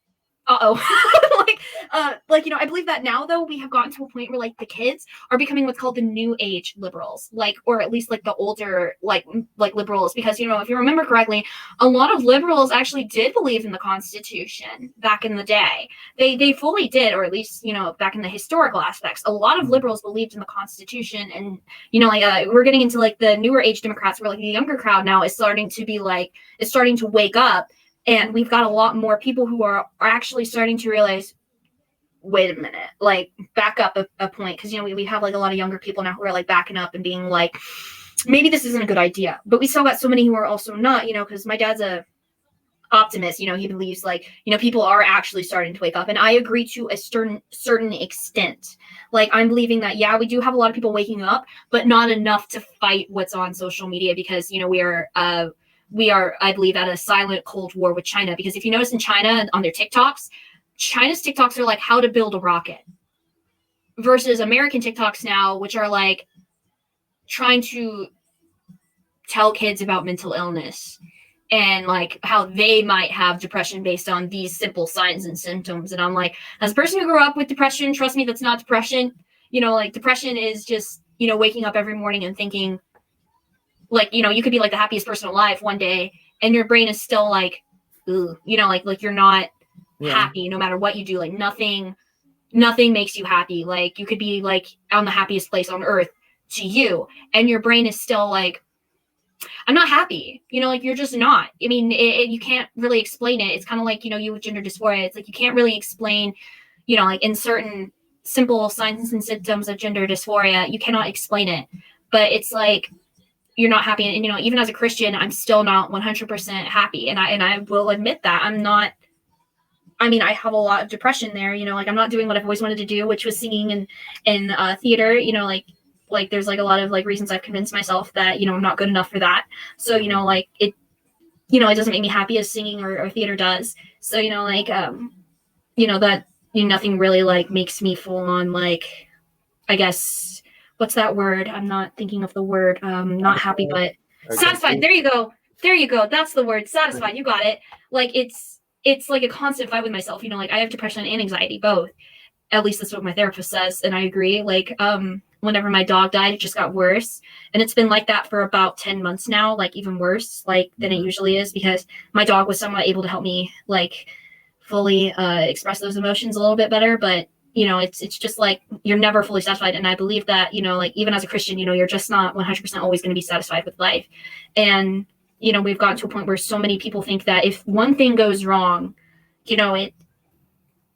B: like, you know, I believe that now, though, we have gotten to a point where, like, the kids are becoming what's called the new age liberals, like, or at least, like, the older, like liberals, because, you know, if you remember correctly, a lot of liberals actually did believe in the Constitution back in the day. They fully did, or at least, you know, back in the historical aspects, a lot of liberals believed in the Constitution, and, you know, like, we're getting into, like, the newer age Democrats, where, like, the younger crowd now is starting to be, like, is starting to wake up. And we've got a lot more people who are actually starting to realize, wait a minute, like, back up a point. Because, you know, we have, like, a lot of younger people now who are, like, backing up and being like, maybe this isn't a good idea. But we still got so many who are also not, you know, because my dad's a optimist. You know, he believes, like, you know, people are actually starting to wake up. And I agree to a certain extent. Like, I'm believing that, yeah, we do have a lot of people waking up, but not enough to fight what's on social media because, you know, we are, I believe, at a silent Cold War with China. Because if you notice in China, on their TikToks, China's TikToks are like how to build a rocket versus American TikToks now, which are like trying to tell kids about mental illness and like how they might have depression based on these simple signs and symptoms. And I'm like, as a person who grew up with depression, trust me, that's not depression. You know, like, depression is just, you know, waking up every morning and thinking, like, you know, you could be like the happiest person alive one day and your brain is still like, ooh, you know, like you're not happy no matter what you do. Like, nothing makes you happy. Like, you could be like on the happiest place on earth to you and your brain is still like, I'm not happy. You know, like, you're just not. I mean, you can't really explain it. It's kind of like, you know, you with gender dysphoria. It's like, you can't really explain, you know, like, in certain simple signs and symptoms of gender dysphoria, you cannot explain it. But it's like, you're not happy. And, you know, even as a Christian, I'm still not 100% happy. And I will admit that I'm not, I mean, I have a lot of depression there, you know, like, I'm not doing what I've always wanted to do, which was singing in theater, you know, like there's like a lot of like reasons I've convinced myself that, you know, I'm not good enough for that. So, you know, like, it, you know, it doesn't make me happy as singing or theater does. So, you know, like, you know, that, you know, nothing really like makes me full on, like, I guess, what's that word? I'm not thinking of the word. Not happy, but satisfied. There you go. That's the word. Satisfied. You got it. Like, it's like a constant fight with myself. You know, like, I have depression and anxiety, both. At least that's what my therapist says, and I agree. Like, whenever my dog died, it just got worse, and it's been like that for about 10 months now. Like, even worse, like, than it usually is, because my dog was somewhat able to help me like fully express those emotions a little bit better, but. You know, it's just like, you're never fully satisfied. And I believe that, you know, like, even as a Christian, you know, you're just not 100% always going to be satisfied with life. And, you know, we've gotten to a point where so many people think that if one thing goes wrong, you know,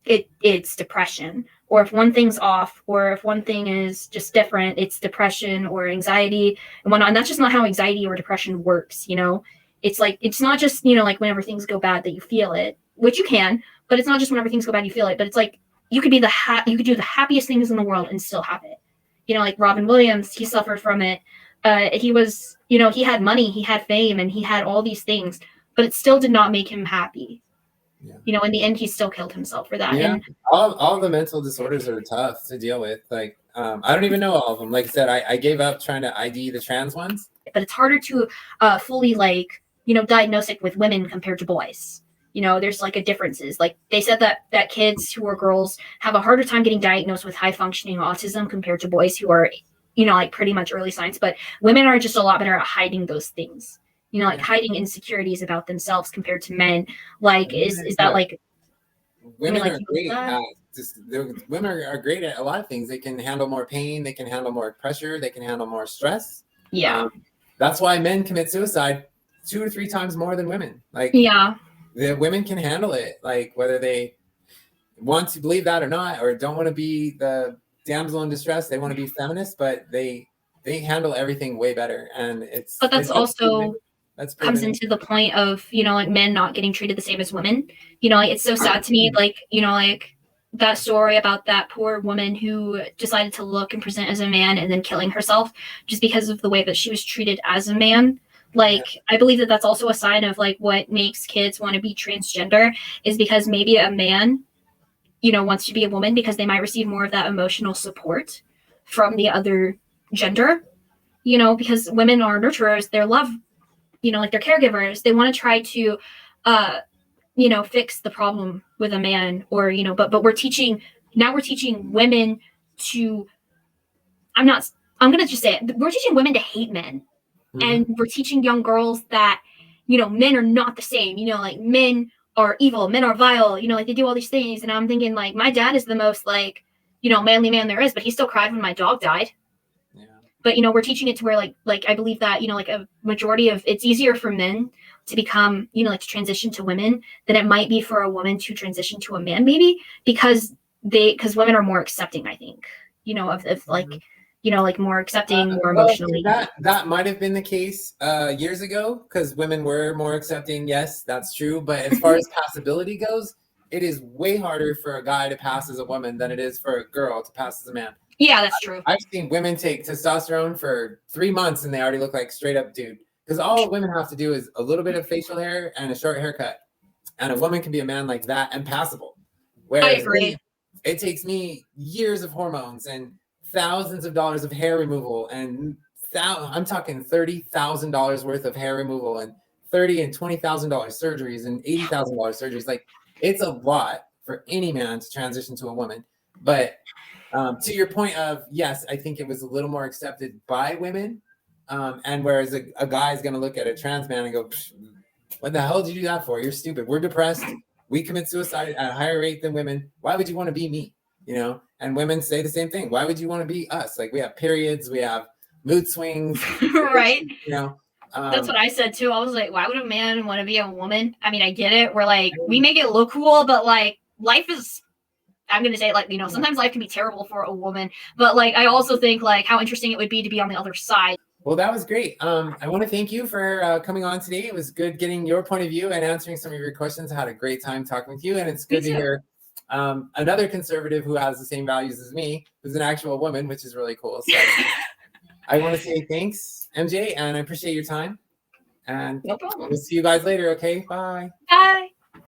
B: it's depression, or if one thing's off, or if one thing is just different, it's depression or anxiety and whatnot. And that's just not how anxiety or depression works. You know, it's like, it's not just, you know, like, whenever things go bad that you feel it, which you can, but it's not just whenever things go bad you feel it, but it's like, you could be you could do the happiest things in the world and still have it. You know, like Robin Williams, he suffered from it. He was, you know, he had money, he had fame, and he had all these things, but it still did not make him happy.
A: Yeah.
B: You know, in the end, he still killed himself for that.
A: Yeah.
B: And
A: All the mental disorders are tough to deal with. Like, I don't even know all of them. Like I said, I gave up trying to ID the trans ones.
B: but it's harder to fully like, you know, diagnose it with women compared to boys. You know, there's like a differences. Like they said that kids who are girls have a harder time getting diagnosed with high functioning autism compared to boys who are, you know, like pretty much early signs. But women are just a lot better at hiding those things. You know, like hiding insecurities about themselves compared to men. Like is that like
A: Women
B: like
A: are great at women are great at a lot of things. They can handle more pain, they can handle more pressure, they can handle more stress.
B: yeah.
A: That's why men commit suicide 2 or 3 times more than women. Like
B: Yeah.
A: the women can handle it, like whether they want to believe that or not, or don't want to be the damsel in distress. They want to be feminists, but they handle everything way better. And
B: But that's also
A: that's
B: comes
A: proven.
B: into the point of, you know, like men not getting treated the same as women. You know, like it's so sad to me, like, you know, like that story about that poor woman who decided to look and present as a man and then killing herself just because of the way that she was treated as a man. Like I believe that that's also a sign of like what makes kids want to be transgender is because maybe a man, you know, wants to be a woman because they might receive more of that emotional support from the other gender, you know, because women are nurturers, they're love, you know, like they're caregivers. They want to try to you know, fix the problem with a man, or, you know, but we're teaching women to, I'm not, I'm going to just say it, we're teaching women to hate men. And we're teaching young girls that, you know, men are not the same, you know, like men are evil, men are vile, you know, like they do all these things. And I'm thinking like my dad is the most like, you know, manly man there is, but he still cried when my dog died.
A: Yeah.
B: But, you know, we're teaching it to where like I believe that, you know, like a majority of it's easier for men to become, you know, like to transition to women than it might be for a woman to transition to a man, maybe because women are more accepting, I think, you know, of like, you know, like more accepting, more emotionally.
A: That might have been the case years ago because women were more accepting. Yes, that's true. But as far as passability goes, it is way harder for a guy to pass as a woman than it is for a girl to pass as a man.
B: Yeah, that's true.
A: I've seen women take testosterone for 3 months and they already look like straight up dude. Because all women have to do is a little bit of facial hair and a short haircut. And a woman can be a man like that and passable. Whereas
B: I agree.
A: it takes me years of hormones and thousands of dollars of hair removal. And I'm talking $30,000 worth of hair removal and $30,000 and $20,000 surgeries and $80,000 surgeries. Like it's a lot for any man to transition to a woman. But to your point of, yes, I think it was a little more accepted by women. And whereas a guy is going to look at a trans man and go, what the hell did you do that for? You're stupid. We're depressed. We commit suicide at a higher rate than women. Why would you want to be me? You know, and women say the same thing. Why would you want to be us? Like we have periods, we have mood swings,
B: right?
A: You know,
B: that's what I said too. I was like, why would a man want to be a woman? I mean, I get it. We're like, we make it look cool, but like life is, I'm going to say like, you know, sometimes life can be terrible for a woman, but like, I also think like how interesting it would be to be on the other side.
A: Well, that was great. I want to thank you for coming on today. It was good getting your point of view and answering some of your questions. I had a great time talking with you, and it's good to hear another conservative who has the same values as me, who's an actual woman, which is really cool. So I want to say thanks, MJ, and I appreciate your time. And
B: no problem.
A: We'll see you guys later. Okay, bye.
B: Bye.